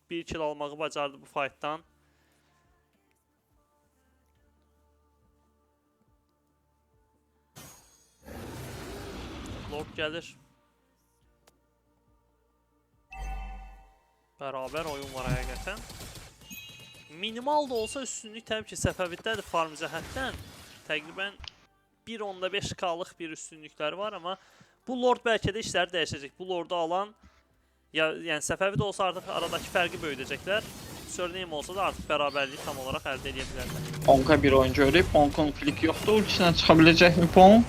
bir kill almağı bacardı bu fight'tan. Lord gelir. Beraber oyun var həqiqətən. Minimal da olsa üstünlük təbii ki Səfəvitdədir farm cəhətdən. Təqribən 1.5K'lıq bir üstünlükləri var amma bu Lord bəlkə də işləri dəyişəcək. Bu Lord'u alan yəni Səfəvit olsa artıq aradakı fərqi böyüdəcəklər. Sörneyim olsa da artıq bərabərliyi tam olaraq əldə edə bilərlər. Pong'a bir oyun görüb, Pong'un flick yoxdur. Ultisindən çıxa biləcəkmi Pong?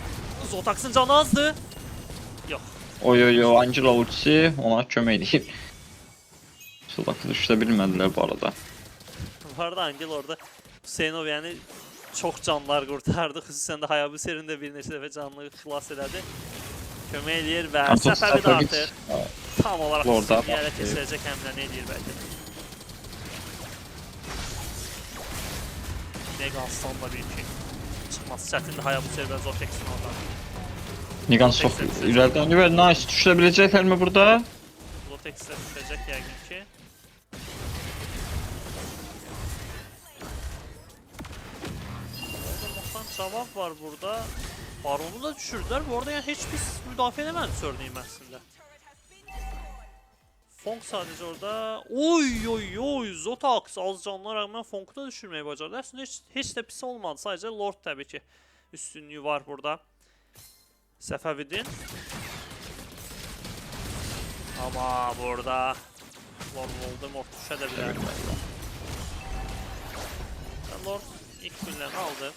Zotax'ın canı azdı. Yox. Oy, Angela ultisi ona kömək edir. Sulakı düşə bilmədilər bu arada. Bu arada Angel orada Hüseynov yəni çox canlar qurtardı. Xüsusən də Hayabusa'nın da bir neçə dəfə canını xilas elədi. Kömək eləyir və Səfəvit artıq tam olaraq Lord'a üstünlüyü ələ keçirəcək həmləni eləyir bəlkə də. Negans'dan da bir ki çıxması çətindir Hayabusa və Zotex'in oradan. Nigans çox irəlidən və nice düşə biləcəklərmi burada? Zotex də düşəcək yəqin ki. Voldemort'tan cavab var burada. Baron'u da düşürdülər. Bu arada yəni heç pis müdafiə eləmədi Sörneyim əslində. Fonk sadəcə orada. Oy, Zotax az canına rağmen Fonk'u da düşürməyi bacardı. Əslində heç də pis olmadı. Sadəcə Lord təbii ki üstünlüyü var burada. Səfəvidin. Ama burada Lord Voldemort düşə də bilər. Lord ilk günlərini aldı.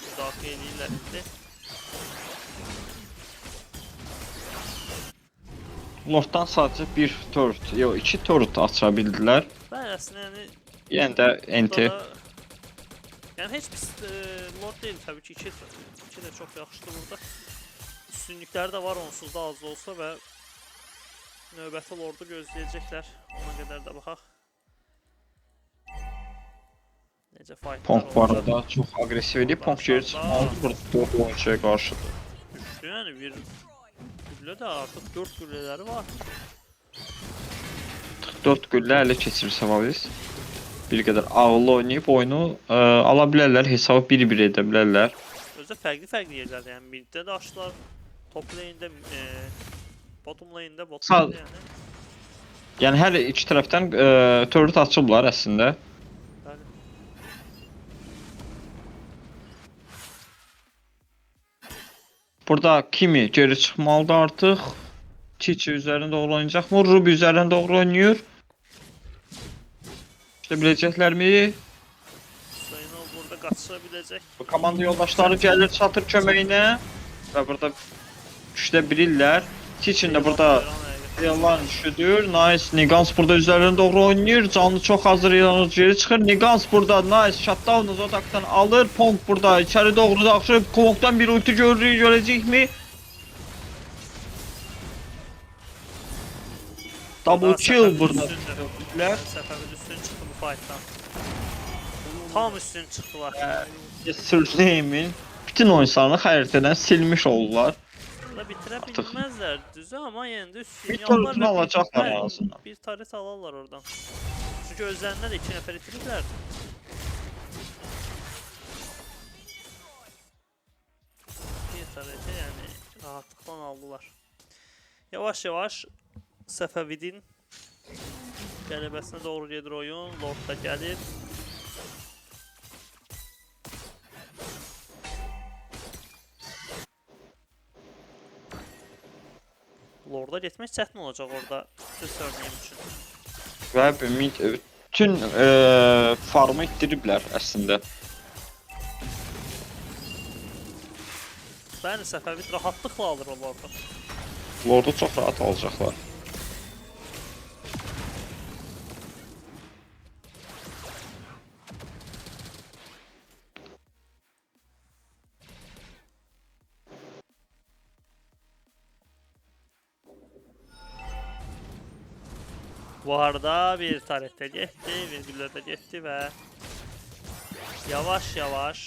Müdafiə eləyirlər indi. Lord'dan sadəcə bir turret, yox 2 turret aça bildilər. Ben əslində yəni Yəni də NT. Yəni heç pis Lord deyil təbii ki 2 də çox yaxşıdır burada. Üstünlükləri də var onsuz da az olsa və növbəti Lord'u gözləyəcəklər. Ona qədər də baxaq. Necə fightlar Pong bu arada çox agresiv edib. Pong geri çıxmalı burada 4 oyuncuya qarşıdır. düşdü yəni bir güllə də artıq 4 güllələri var. 4 güllə ələ keçirir Savavis. Bir qədər ağıllı oynayıb oyunu ala bilərlər, hesabı 1-1 edə bilərlər. Özdə fərqli yerlərdə yəni middə də açdılar. Top lane'də bottom lane'də bottom lane'də yəni. Yəni hər iki tərəfdən turret açıblar əslində. Bəli. Burada Kimi geri çıxmalıdır artıq. Chichi üzərində doğru oynayacaqmı? Ruby üzərində doğru oynayır. İşte biləcəklərmi? Hüseynov burada qaçıra biləcək. Komanda yoldaşları gəlir, çatır köməyinə. Və burada düşdə bilirlər. Kitchen də burada Yalan düşüdür. Nice. Nigans burada üzerlerine doğru oynuyor. Canlı çok hazır Yalan geri çıkır. Nigans burada. Nice. Shutdown'u Zodak'tan alır. Pong burada. İçeri doğru da Pong'dan bir ulti görecek mi? Double kill burada. Səfəvid üstün çıxdı bu fightdan. Tam üstün çıxdılar. Surname'in bütün oyuncularını xəritədən silmiş oldular. Burada bitirə bilməzlər düzü, amma yenə də üstün Bir torunu alacaqlar ağzına. Bir taret alarlar oradan. Çünki özlərində də 2 nəfər itiriblər. Bir tareti yəni rahatlıqla aldılar. Yavaş-yavaş Səfəvidin qələbəsinə doğru gedir oyun. Lord da gəlir. Lord'a getmək çətin olacaq orada Sörneyim üçün. Və bütün farmı itdiriblər əslində. Bəli, Səfəvid rahatlıqla alır o Lord'u. Lord'u çox rahat alacaqlar. Bu arada bir tarihte getdi, virgüller de getdi və yavaş-yavaş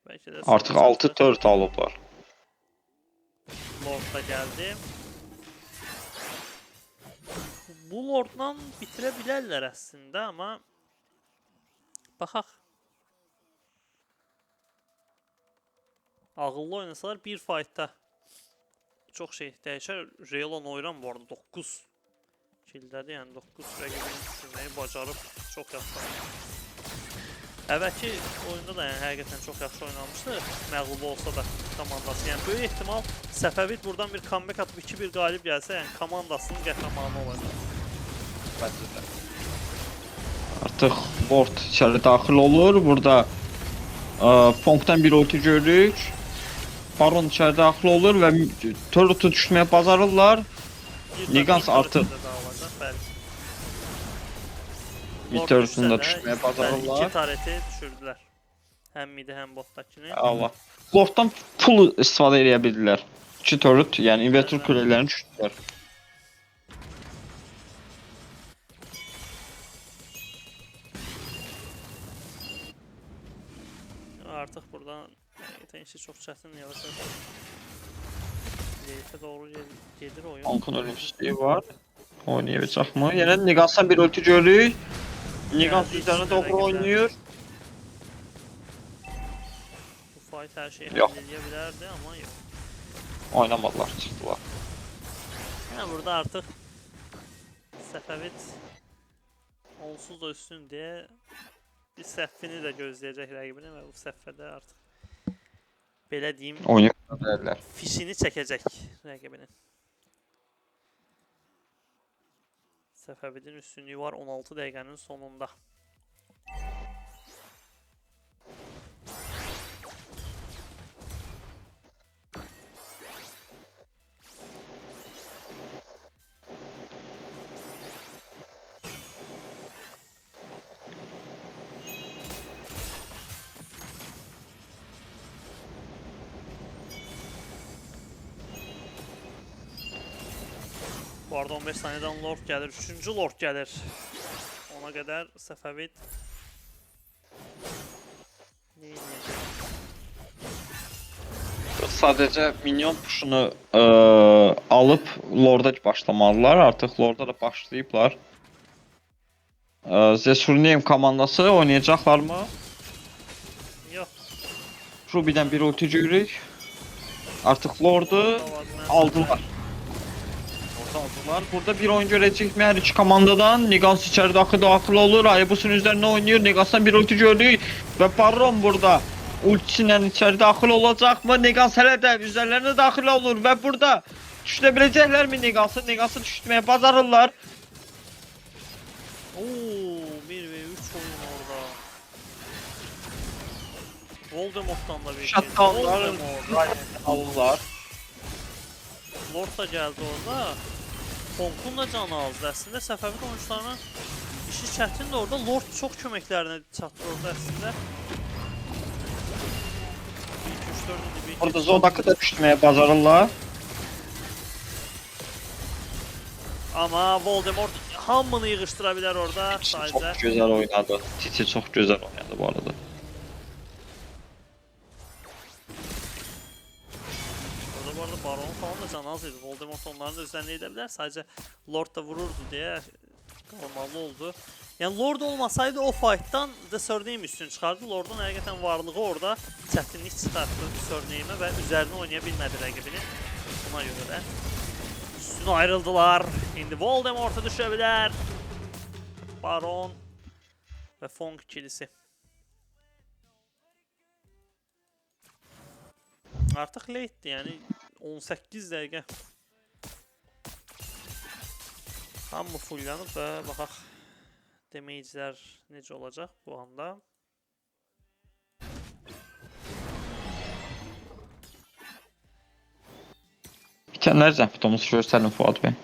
bəlkə də Artıq 6-4 alıblar. Lord da gəldi. Bu Lord'la bitirə bilərlər əslində, amma baxaq. Ağıllı oynasalar bir fight'ta çox şey dəyişər. Real oyran bu arada 9 kildədir, yəni 9 rəqibini düşürməyi bacarıb çox yaxşı. Əvvəlki oyunda da yəni həqiqətən çox yaxşı oynanmışdı, məğlub olsa da komandası. Yəni böyük ehtimal Səfəvid buradan bir comeback atıb 2-1 qalib gəlsə, yəni komandasının qəhrəmanı olacaq. Bence de. Artıq Lord içəri daxil olur. Burada Pong'dan bir ulti görürük. Baron içəri daxil olur və turret'u düşməyə bacarırlar. Nigans artıq turret'unu da düşməyə bacarırlar. 2 tareti düşürdülər. Həm midi, həm botdakini. Allah. Lord'dan full istifadə edə bildilər. 2 turret, yəni inverter kulələrini düşürdülər. Artıq buradan həqiqətən işi çox çətin yavaş-yavaş. Leytə doğru gedir oyun. Pong'un ölümsüzlüyü var. Oynayacaq mı? Yenə Nigans'dan bir ulti görürük. Nigans üzərinə doğru oynuyor. Bu fight hər şeyi Yox. həll edə bilərdi, amma yox. Oynamadılar, çıxdılar. Yəni burada artıq Səfəvid onsuz da üstün deyə bir səhvini də gözləyəcək rəqibini və bu səhvədə artıq belə deyim Oynayıb bilərlər. fişini çəkəcək rəqibinin. Səfəvidin üstünlüyü var 16 dəqiqənin sonunda. Bu arada 15 saniyədən Lord gəlir, 3-cü Lord gəlir. Ona qədər Səfəvid Sadəcə minyon pushunu alıp Lord'a başlamalılar. Artıq Lord'a da başlayıblar. Zesurniyem komandası oynayacaqlar mı? yox. Ruby'dən bir ulti görürük. Artıq Lord'u aldılar. Burada bir oyun görecek mi her iki komandadan? Nigans içeri daxil olur. Ayabus'un üzerine oynuyor. Nigans'tan bir ulti gördük. Ve Baron burada. Ultisiyle içeri daxil olacak mı? Nigans hələ də üzerlerine daxil olur. Ve burada düşürebilecekler mi Nigans'ı? Nigans'ı düşürmeye bacarırlar. Oo, 1v3 oyun orada. Voldemort'dan da bir şey. Shutdownlar Voldemort. alırlar. Lord da gəldi orada. Honkun da canı azdı. Əslində Səfəvi oyuncularının işi çətindir orada. Lord çox köməklərinə çatdı orada əslində. 1-2-3-4 Orada Zodak'ı da düşürməyə bacarırlar. Amma Voldemort hamını yığışdıra bilər orada Çok sadəcə. güzel oynadı. Titi çok güzel oynadı bu arada. Orada bu arada Baron falan da canı az idi. Voldemort onların da üzərinə edə bilər. Sadəcə Lord da vururdu deyə qalmalı oldu. Yəni Lord olmasaydı o fight'dan The Surname üstün çıxardı. Lord'un həqiqətən varlığı orada çətinlik çıxartdı Surname'ə və üzərinə oynaya bilmədi rəqibini. Buna görə də üstün ayrıldılar. İndi Voldemort'a düşə bilər. Baron və Fong ikilisi. Artıq late'dir, yəni 18 dəqiqə. Hamı fulllanıb və baxaq damage'lər necə olacaq bu anda. Bitənlər zəftomuz göstərin Fuad Bey.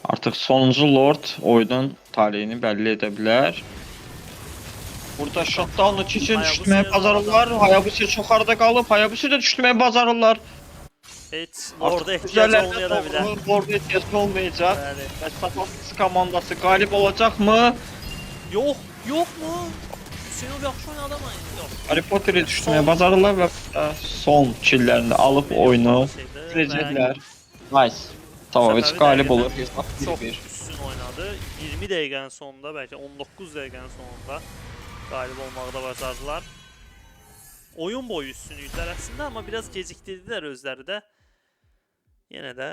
Artıq sonuncu Lord oyunun taleyini bəlli edə bilər. Burada shutdown'u keçin düşürməyə bacarırlar. Hayabusa çox arada qalıb. Hayabusa da düşürməyə bacarırlar. Heç Lord'a ehtiyac olmaya da bilər. Lord'a ehtiyac olmayacaq. Bəli. Və Safavids komandası qalib olacaqmı? Yox, yoxmu? Hüseynov yaxşı oynadı ama yox. Harry Potter'i düşürməyə bacarırlar və son killlərini alıb oyunu bitirəcəklər. Nice. Safavids qalib olur. Çox üstün oynadı. 20 dəqiqənin sonunda, bəlkə 19 dəqiqənin sonunda qalib olmağı da bacardılar. Oyun boyu üstün idilər əslində, amma biraz gecikdirdilər özləri də. Yenə də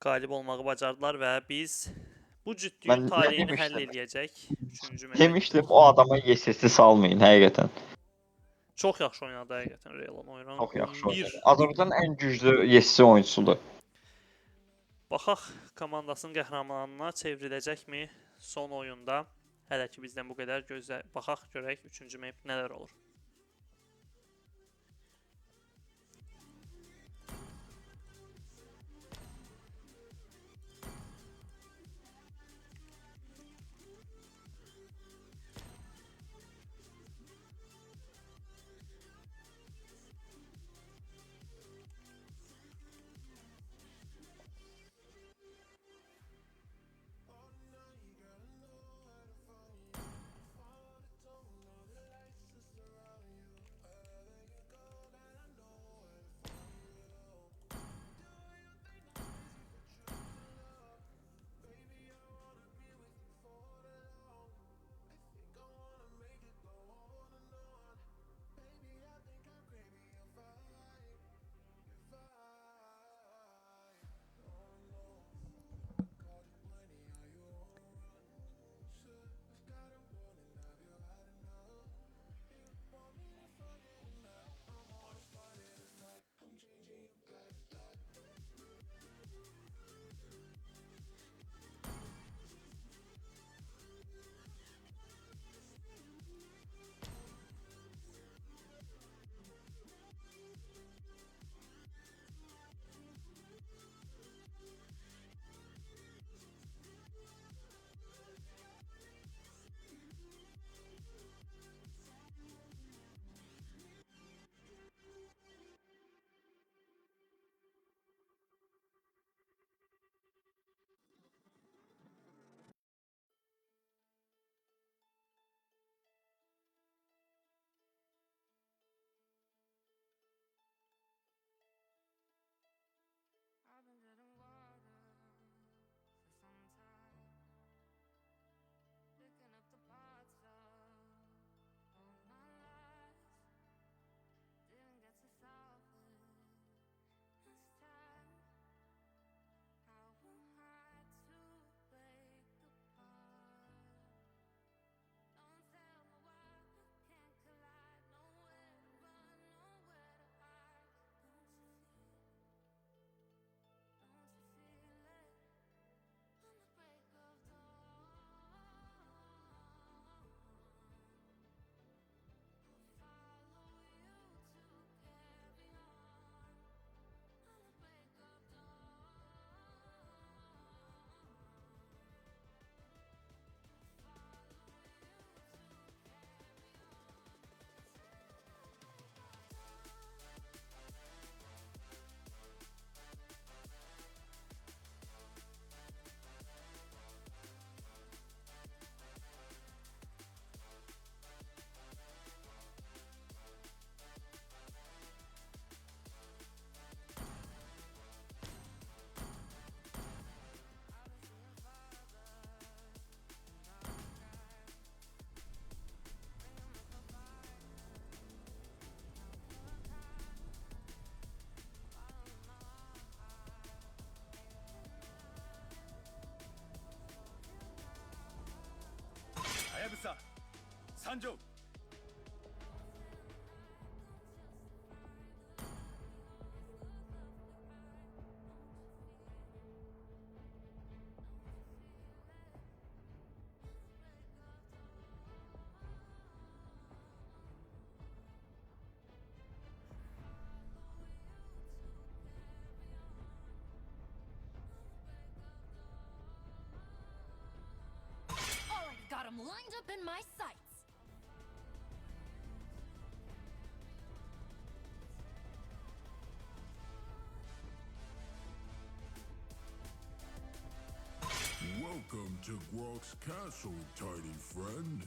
qalib olmağı bacardılar və biz bu cütlüyün taleyini həll eləyəcək. Demişdim o adama YSS salmayın həqiqətən. Çox yaxşı oynadı həqiqətən Real'ın oyunu. Çox yaxşı oynadı. Azərbaycanın ən güclü YSS oyuncusudur. Baxaq komandasının qəhrəmanına çevriləcəkmi son oyunda? Hələ ki bizdən bu qədər baxaq görək 3-cü map nələr olur. 단정. Already got him lined up in my sights. Welcome to Grok's castle, tiny friend.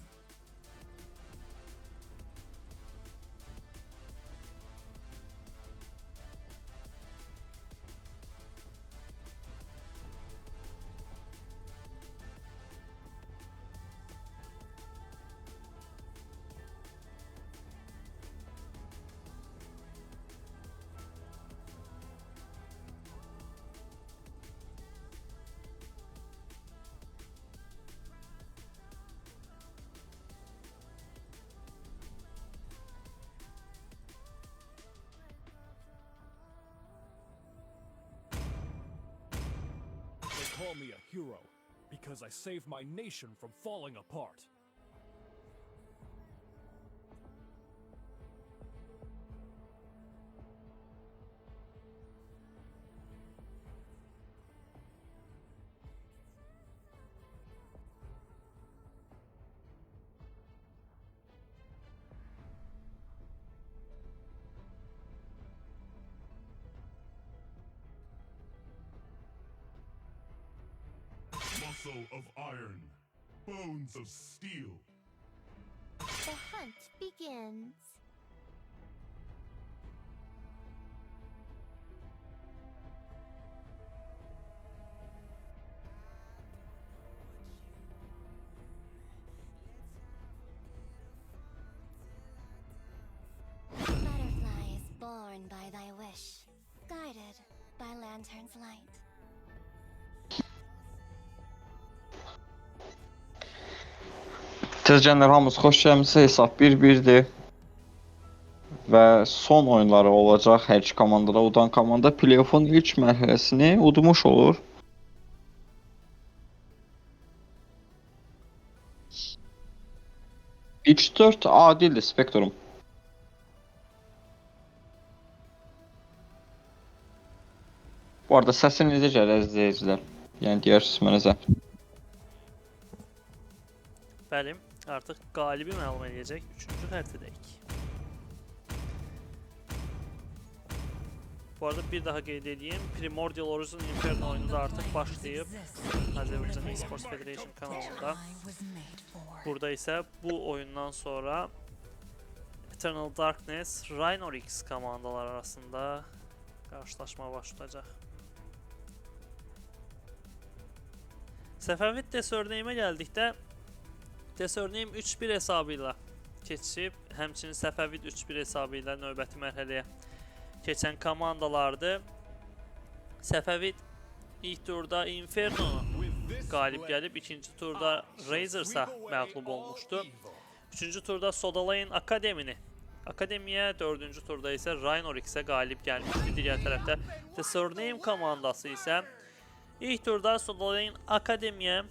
They call me a hero because I saved my nation from falling apart. Muscle of iron, bones of steel. The hunt begins. Butterfly is born by thy wish, guided by lantern's light. Tezcanlar hamınız xoş gəlmisiniz. Hesab 1-1-dir. Və son oyunları olacaq hər iki komandada. Udan komanda play-off'un ilk mərhələsini udmuş olur. X4 adildir Spektrum. Bu arada səsim necə gəlir izləyicilər? Yəni deyirsiniz mənə zəhmət. Bəli, artıq qalibi məlum edəcək 3-cü xəritədəyik. Bu arada bir daha qeyd edeyim, Primordial Horizon Inferno oyunu da artıq başlayıb Azərbaycan Esports Federation kanalında. Burada isə bu oyundan sonra Eternal Darkness, Rhinorix komandalar arasında qarşılaşma başlayacaq. Səfəvit Desörneyimə gəldikdə Desörneyim 3-1 hesabı ilə keçib, həmçinin Səfəvit 3-1 hesabı ilə növbəti mərhələyə keçən komandalardır. Səfəvit ilk turda Inferno'nu qalib gəlib, ikinci turda Razorsa məğlub olmuşdu. Üçüncü turda Sodalayın Akademiyə, dördüncü turda isə Rhinorix'e qalib gəlmişdi. Digər tərəfdə The Surname komandası isə ilk turda Sodalayın Akademiyə,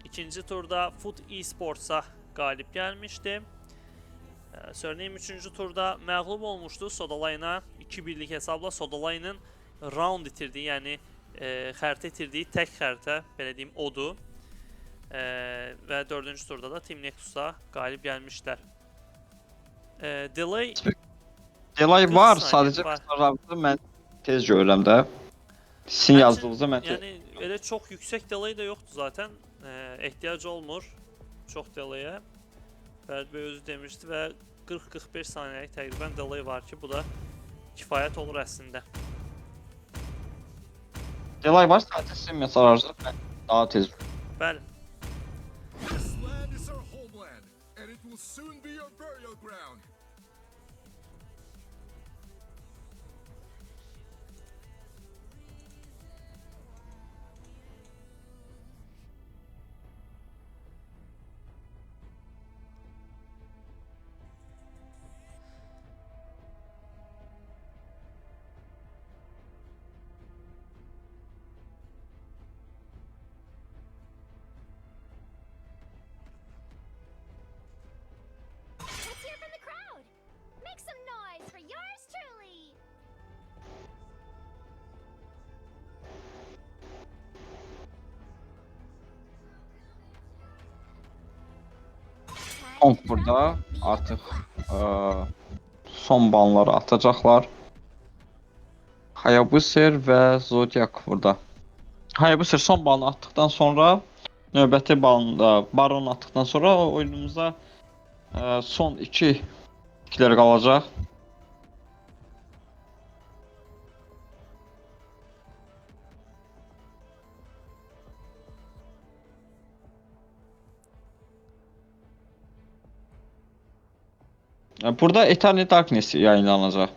ikinci turda Foot Esports'a qalib gəlmişdi. Surname üçüncü turda məğlub olmuşdu Sodalayına 2-1'lik hesabla. Sodalayının round itirdiyi, yəni xəritə itirdiyi tək xəritə, belə deyim, odur. Və dördüncü turda da Team Nexus'a qalib gəlmişlər. Delay var, 40 sadəcə saniyə var. qısarlarını mən tez görürəm də. Sizin yazdığınızda mən tez... Yəni elə çox yüksək delay da yoxdur zaten. Ehtiyac olmur çox delay'ə. Fərid bəy özü demişdi və 40-45 saniyəlik təqribən delay var ki, bu da kifayət olur əslində. Delay var, sadəcə sizin mesajlarınızda mən daha tez görürəm. Bəli. This land is our homeland, and it will soon be your burial ground. Kong burada artıq son banları atacaqlar. Hayabusa və Zodiac burada. Hayabusa son banı atdıqdan sonra növbəti banda Baron atdıqdan sonra oyunumuzda son 2 piklər qalacaq. Burada Eternal Darkness yayınlanacaq.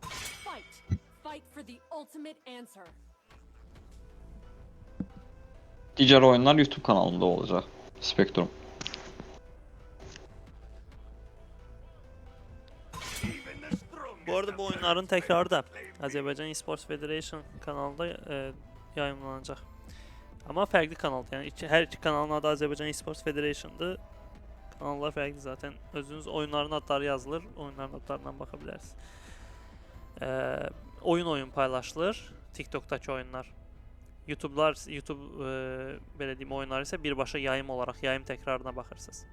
Fight! Fight for the ultimate answer. Digər oyunlar YouTube kanalında olacaq. Spectrum. Bu arada bu oyunların təkrarı da Azərbaycan Esports Federation kanalında yayımlanacaq. Amma fərqli kanaldır. Yəni hər iki kanalın adı Azərbaycan Esports Federation'dır. Kanallar fərqli zaten. Özünüz oyunların adları yazılır. Oyunların adlarından baxa bilərsiniz. Oyun paylaşılır. TikTok'dakı oyunlar. YouTube belə deyim oyunlar isə birbaşa yayım olaraq yayım təkrarına baxırsınız.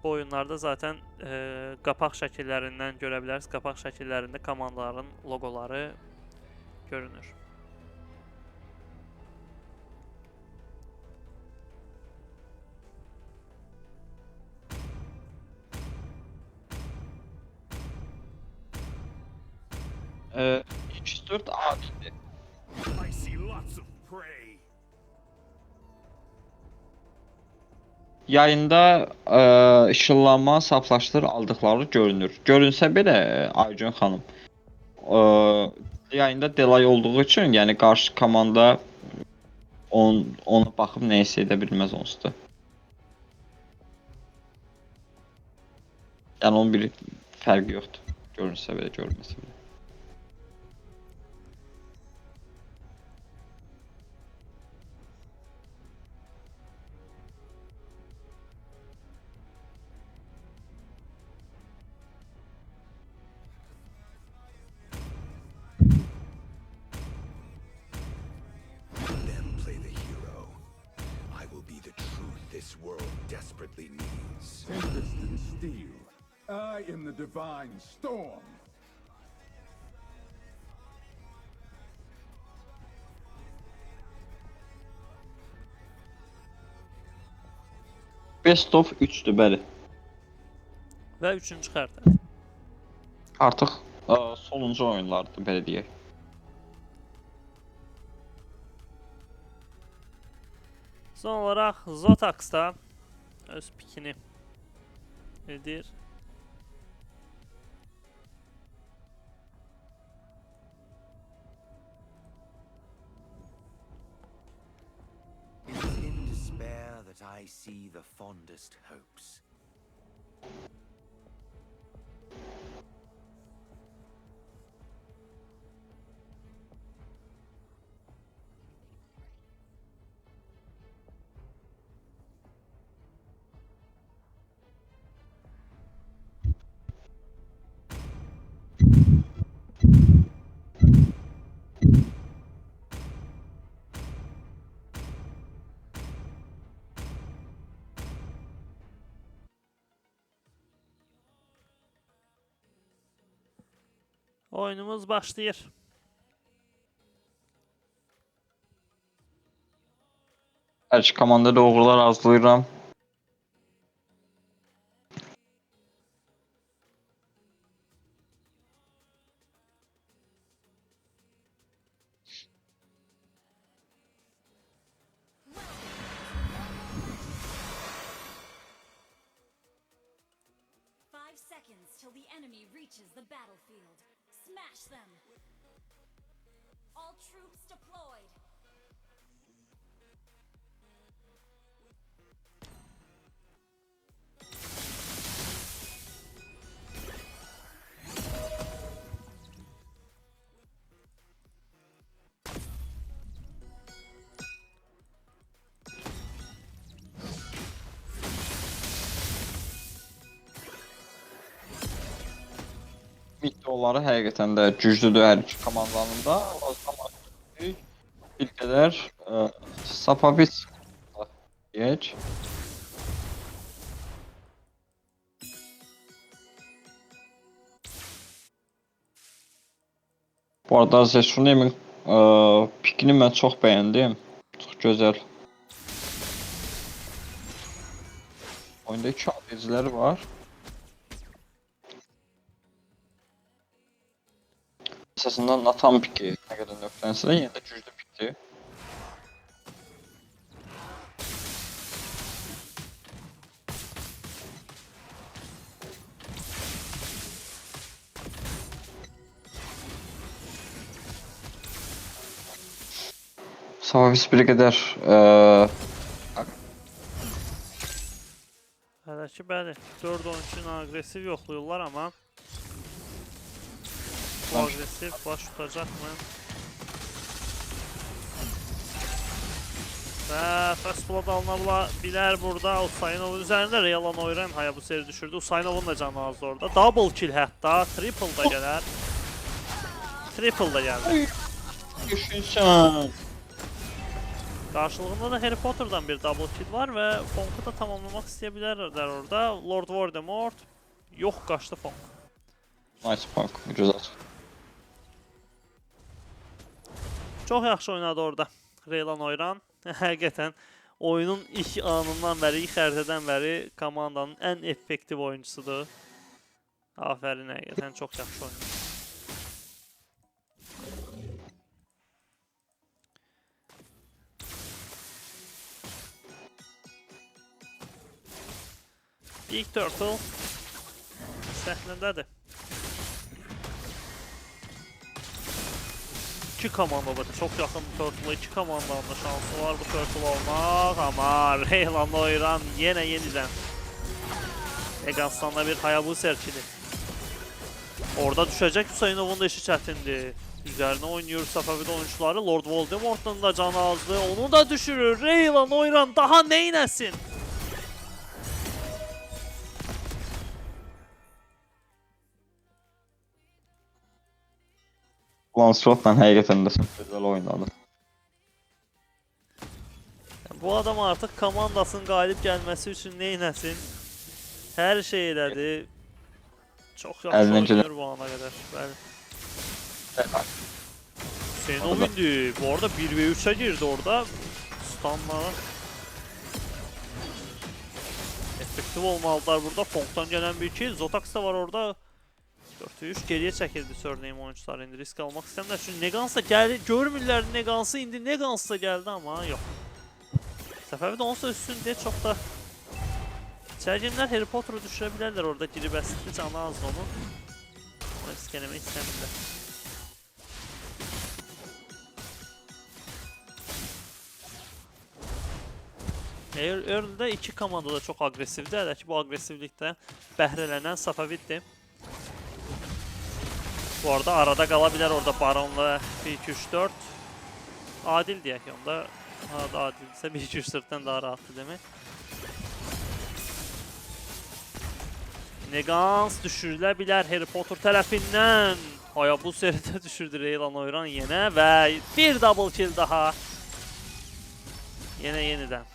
Bu oyunlarda zaten qapaq şəkillərindən görə bilərsiniz. Qapaq şəkillərində komandaların logoları görünür. X4 abidir. I see lots of prey. Yayında işıqlanma, saflaşdırır aldıqları görünür. Görünsə belə Aygün xanım yayında delay olduğu üçün, yəni qarşı komanda ona baxıb nə hiss edə bilməz onsuz da. Yəni onun bir fərqi yoxdur. Görünsə belə, görünməsə belə. Them play the hero. I will be the truth this world desperately needs. Tempest and steel. I am the divine storm. Best of 3'dür bəli. Və üçüncü xəritə. Artıq sonuncu oyunlardır belə deyək. Son olaraq Zotax da öz pikini edir. It is in despair that I see the fondest hopes. Oyunumuz başlayır. Hər iki komanda da uğurlar arzulayıram. Seconds till the enemy reaches the battlefield. Smash them! All troops deployed! Midroları həqiqətən də güclüdür hər iki komandanın da. Amma bir qədər Sapavits Geç. Bu arada Zesune'nin pikini ben çok beğendim. Çok güzel. Oyunda iki adicileri var. Esasında Nathan piki ne kadar nöqtənsə də yenə də güclü pikdir. Savavis bir qədər Hələ ki, bəli, 4 oyunçunu agresiv yoxlayırlar amma bu agresiv baş tutacaqmı? Və First Blood alına bilər burada. Usainov'un üzərində Realan Oyran Hayabusa'yı düşürdü. Usainov'un da canı azdı orada. Double kill hətta, triple da gələr. Triple da gəldi. düşünsən. Qarşılığında da Harry Potter'dan bir double kill var və Fonk'u da tamamlamaq istəyə bilərlər orada. Lord Voldemort yox, qaçdı Fonk. Nice punk, güzel. Çox yaxşı oynadı orada Realan Oyran. Həqiqətən oyunun ilk anından bəri, ilk xəritədən bəri komandanın ən effektiv oyuncusudur. Afərin, həqiqətən çox yaxşı oynadı. Big Turtle səhnədədir. İki komanda da çok yakın Turtle'a, iki komandanın da şansı var bu Turtle olmak ama Realan Oyran yine yeniden Eganstan'da bir Hayabusa erkili. Orada düşecek Usainov'un da işi çətindi. Üzerine oynuyor Safavi'de oyuncuları. Lord Voldemort'un da canı azdı. Onu da düşürür. Realan Oyran daha neylesin? Lancelot'la həqiqətən də çox gözəl oynadı. Bu adam artık komandasının galip gelmesi için neylesin? Her şey elədi. Çok yaxşı oynuyor bu ana kadar. Hüseynov indi. Bu arada 1v3'e girdi orada. Stun'la. Efektif olmalılar burada. Fonk'tan gelen bir kill. Zotax da var orada. 4-3 geriye çəkildi Surname oyuncuları indi risk almaq istəmirlər. Çünki Negans da gəldi, görmürlər Negans'ı indi Negans da gəldi amma yox. Səfəvi də onsuz üstün deyə çox da çərginlər Harry Potter'ı düşürə bilərlər orada girib əsitli canı azdı onun. Ona risk eləmək istəmirlər. Early'də iki komanda da çox agresivdir. Hələ ki bu agresivlikdə bəhrələnən Safaviddir. Bu arada arada qalabilir orada Baron'la 1-2-3-4. Adil deyək ki onda. Da adilsə 1-2-3-4'dən daha rahatdır demək. Negans düşürülə bilər Harry Potter tərəfindən. Hayabusa də düşürdü Realan Oyran yenə və bir double kill daha. Yenidən.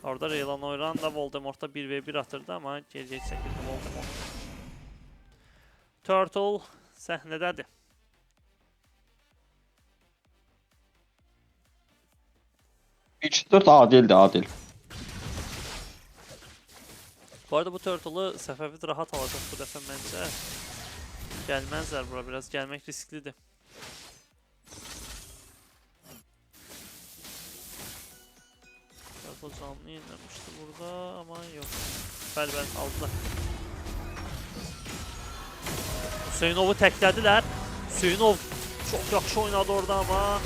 Orada Realan Oyran da Voldemort'a 1v1 atırdı ama geriye çəkildi Voldemort. Turtle səhnədədir. Üç-dörd adildir, adil. Bu arada bu Turtle'ı Səfəvid rahat alacaq bu dəfə məncə. Gəlməzlər bura, biraz gəlmək risklidir. O canlı yenilemişti burada ama yok. Bəli aldılar. Hüseynov'u təklədilər. Hüseynov çok yaxşı oynadı orada ama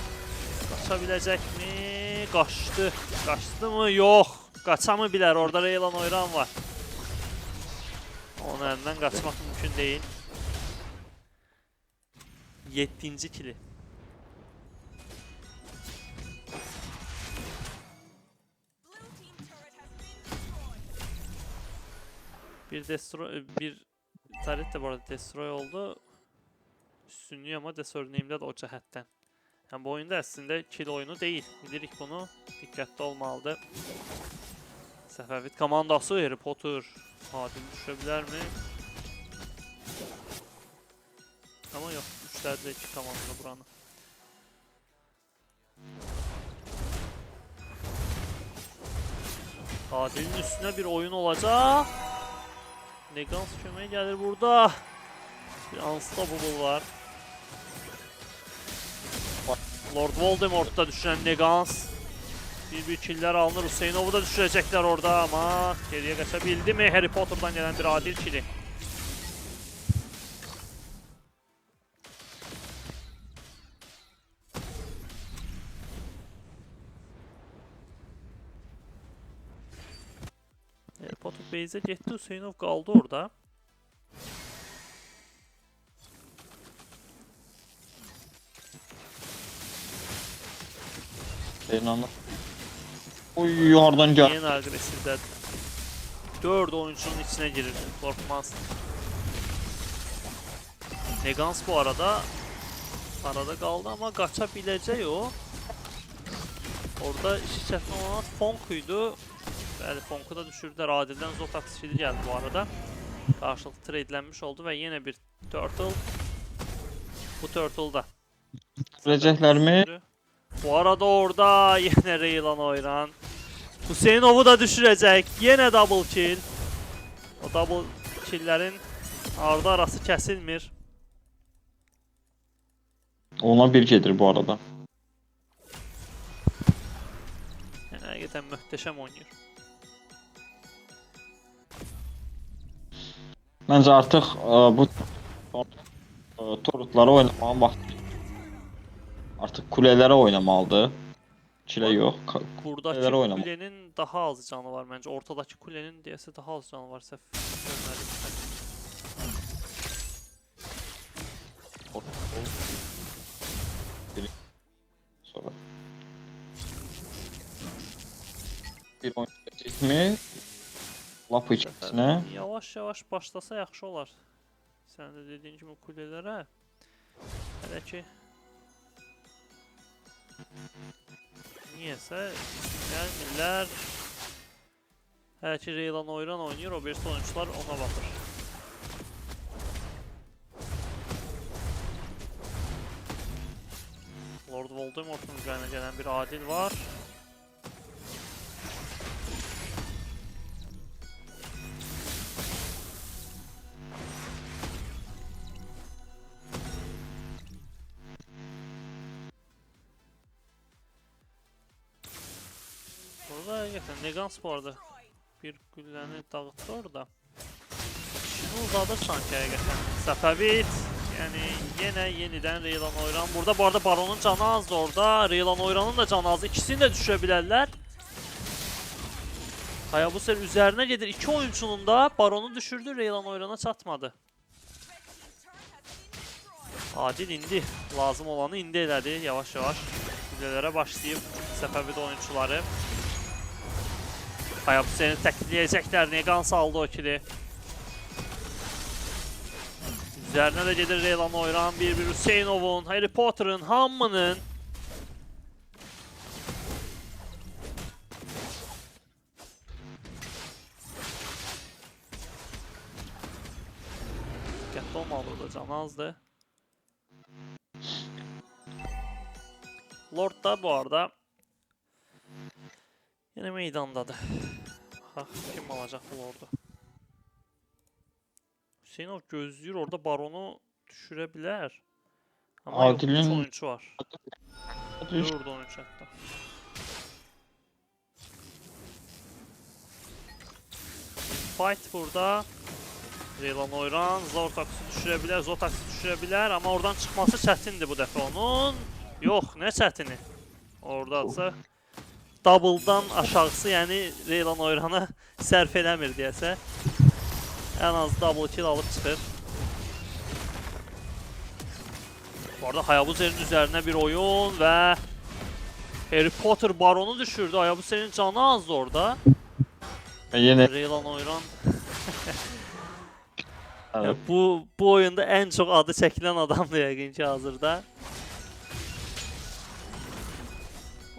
qaçabiləcək mi? Qaçdı. Qaçdı mı? Yox. Qaça mı bilər? Orada Realan Oyran var. Onun əlindən qaçmaq mümkün değil. 7-ci kili. Bir Taret de bu arada destroy oldu. Üstünlüğü ama desörneğimdə də o cəhətdən. Yəni bu oyunda əslində kill oyunu deyil. Bilirik bunu. Diqqətli olmalıdır. Səfəvit komandası Harry Potter. Adil düşə bilərmi? Ama yok. 3'lerde 2 komanda buranı. Adil'in üstüne bir oyun olacak. Negans kömeği gelir burada. Bir Unstoppable var. Lord Voldemort'ta düşüren Negans. Bir killer alınır. Hüseynov'u da düşürecekler orada ama geriye kaçabildi mi? Harry Potter'dan gelen bir adil kili. Harry Potter base'e gitti. Hüseyinov kaldı orada. İnanın. Uy oradan gel. Yeni agresifler. 4 oyuncunun içine girir. Korkmaz. Negans bu arada kaldı ama kaçabilecek o. Orada işi çəkən olan Fonk'uydu. Bəli, Fonk'u da düşürdülər. Adil'den Zotax skill'i geldi bu arada. Karşılıklı tradelenmiş oldu ve yine bir Turtle. Bu Turtle da. Görecekler mi? Bu arada orada yine Reylan oynan. Hüseynov'u da düşürecek. Yine double kill. O double kill'lerin ardı arası kesilmir. Ona bir gelir bu arada. Yani hakikaten muhteşem oynuyor. Bence artık bu turretları oynamağın vakti. Artık kulelere oynamalıdır. Çile yok. Buradaki kulelere oynama. kulenin daha az canı var bence. Ortadaki kulenin diyese daha az canı var. Sef Sonra. Bir oyun gelecek mi? Lap içerisine. Yavaş yavaş başlasa yaxşı olar. Sen de dediğin gibi kulelere. Hele ki niyese gelmirlər. Hele ki Reylan oyran oynuyor, o birisi oyuncular ona bakır. Lord Voldemort'un üzerine gelen bir adil var. Burada yakın Negans bu arada bir gülləni dağıttı orada. Şimdi uzadır sanki hakikaten. Səfəvit yani yeniden Reylan oyran. Burada bu arada Baron'un canı azdı orada. Reylan oyranın da canı azdı. İkisini de düşürebilirler. Hayabusa üzerine gelir. İki oyuncunun da Baron'u düşürdü. Reylan oyrana çatmadı. Adil indi. Lazım olanı indi elədi. Yavaş yavaş güllelere başlayıp Səfəvit oyuncuları. Hayabusa'yı təkləyəcəklər. Negans aldı o kili. Üzerine de gelir Reylan oyran. Bir Hüseynov'un, Harry Potter'ın, hamının. Dikkatli olmalı burada, can azdı. Lord da bu arada yine meydandadır. Ha, kim alacak bu Lord'u? Hüseyinov gözlüyor orada Baron'u düşürebilir. Ama yok, 3 oyuncu var. 4 oyuncu hatta. Fight burada. Reylan oyran, Zotax'ı düşürebilir, Zotax'ı düşürebilir ama oradan çıkması çətindir bu dəfə onun. Yox, nə çətini? Oradasa double'dan aşağısı, yəni Reylan oyrana sərf eləmir deyəsə. En az double kill alıp çıkır. Bu arada Hayabusa'nın üzerine bir oyun ve Harry Potter Baron'u düşürdü. Hayabusa'nın canı azdı orada. Yine Reylan oyran. Ya Evet. bu oyunda en çok adı çekilen adamdı yəqin ki hazırda.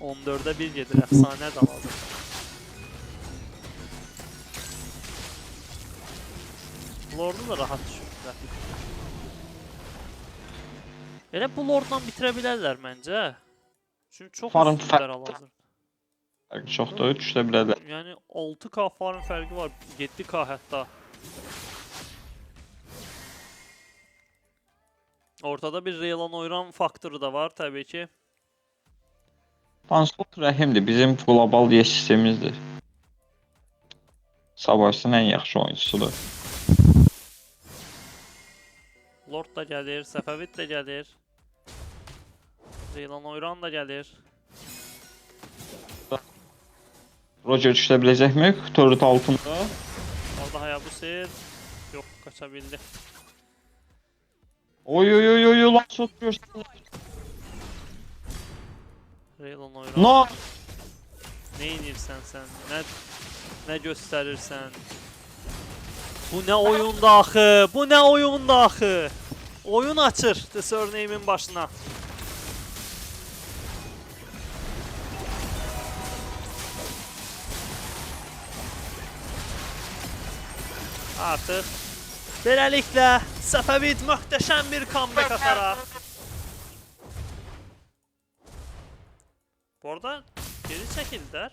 14'e 1 gedir, efsane adam hazır. Lord'u da rahat düşürdülər. Elə bu Lord'la bitirə bilərlər məncə. Çünki çox Farm üstünlər fərqi- hal-hazırda. Çox da düşə bilərlər. Yəni 6K farm fərqi var, 7K hətta. Ortada bir Reylan oyran faktoru da var təbii ki. Lancelot rəhimdir, bizim qlobal diye sistemimizdir. Savaşçının ən yaxşı oyuncusudur. Lord da gəlir, Səfəvid də gəlir. Reylan oyran da gəlir. Roger düşə biləcəkmi? Turret altında. Orada Hayabusa yox, qaça bildi. Oy oy oy oy Lancelot görsün. Reylan oyran. No! Ne inirsən sən? Nə göstərirsən? Bu nə oyundu axı? Bu nə oyundu axı? Oyun açır The Surname'in başına. Artıq beləliklə Səfəvid möhtəşəm bir comeback ataraq. Bu arada geri çəkildilər.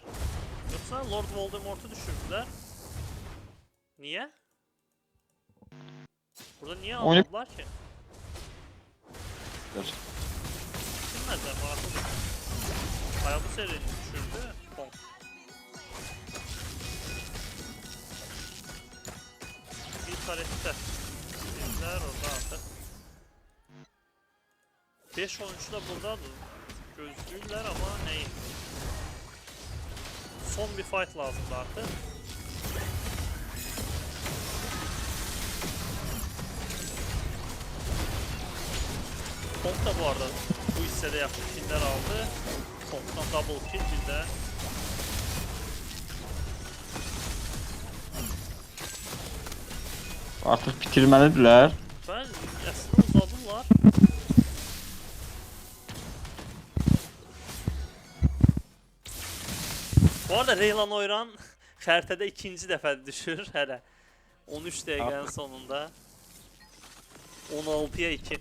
Yoxsa Lord Voldemort'u düşürdülər. Niyə? Burada niyə almadılar ki? Bilmezler, maraqlıdır. Hayabusa düşürdü. Bon. Bir karette. Bizler orada artık. 5 oyuncu da buradadır. Gözlüyorlar ama neyin? Son bir fight lazımdı artık. Kong da bu arada bu hissede yakın killer aldı. Kong'dan double kill bir de. Artıq bitirməlidirlər. Ben aslında uzadılar. Bu arada Reylan oyran xəritədə ikinci dəfə düşür hələ. 13 dəqiqənin sonunda. 16'ya 2.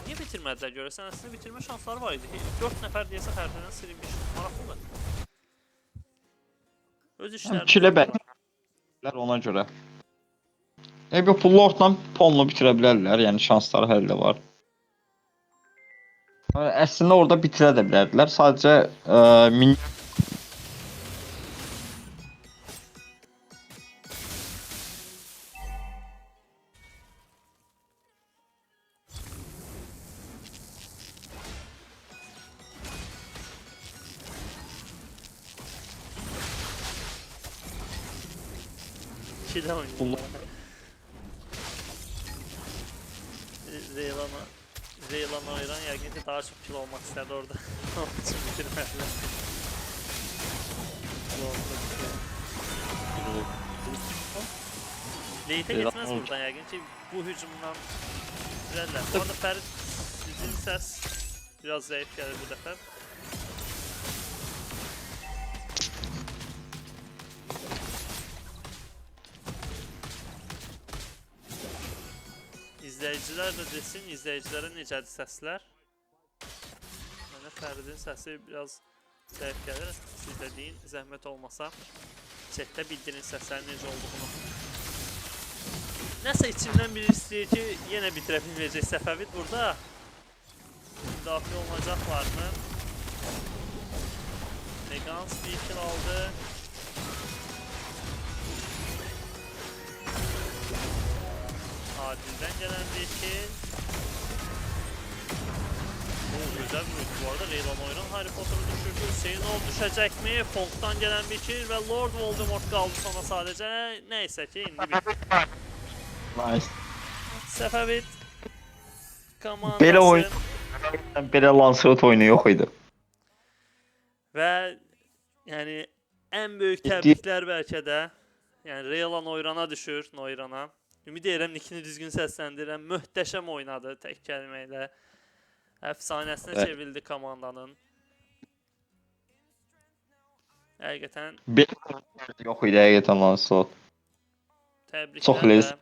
Niye bitirmediler görürsen? Aslında bitirme şansları var idi. 4 nəfər deyəsə xəritədən silinmiş. Maraqlıdır. Öz işlərini... Kilə bəllər ona görə. Bu Lordla Ponlu bitirə bilərlər, yəni şansları hələ də var. Əslində orada bitirə də bilərdilər. Sadəcə min Kilə oynuyor. Reylan oyran yəqin ki daha çox kill olmaq istədi orada. Onun üçün bitirmədilər. Leytə getməz buradan yəqin ki bu hücumdan bitirərlər. Bu arada Fərid sizin səs biraz zəif gəlir bu dəfə. İzləyicilər də desin, izləyicilərə necədir səslər? Mənə Fəridin səsi biraz zəif gəlir. Siz də deyin, zəhmət olmasa chatdə bildirin səslərin necə olduğunu. Nəsə içimdən biri istəyir ki, yenə bitirə bilməyəcək Səfəvid burada. Müdafiə olacaqlarmı? Megans bir kill aldı. Adil'den gelen bir kill. Güzel bir oyun. Bu arada Reylan oynan Harry Potter'ı düşürdü. Hüseyin düşecek mi? Fonk'tan gelen bir kill ve Lord Voldemort kaldı sana sadece. Neyse ki indi bitti. nice. Səfəvid komandası. Belə oyun, belə Lancelot oyunu yox idi. Və yəni ən böyük təbriklər bəlkə də Yəni Reyla Noyrana düşür, Noyrana. Ümid edirəm nikini düzgün səsləndirirəm. Möhtəşəm oynadı tək kəlmə ilə. Əfsanəsinə Evet. çevrildi komandanın. Həqiqətən Bir yox idi həqiqətən Lancelot. təbriklər. Çox leş. və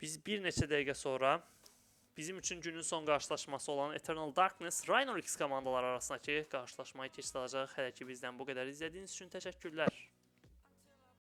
Biz bir neçə dəqiqə sonra bizim üçün günün son qarşılaşması olan Eternal Darkness Rhino X komandaları arasındakı qarşılaşmayı keçid alacaq. Hələ ki bizdən bu qədər izlədiyiniz üçün təşəkkürlər.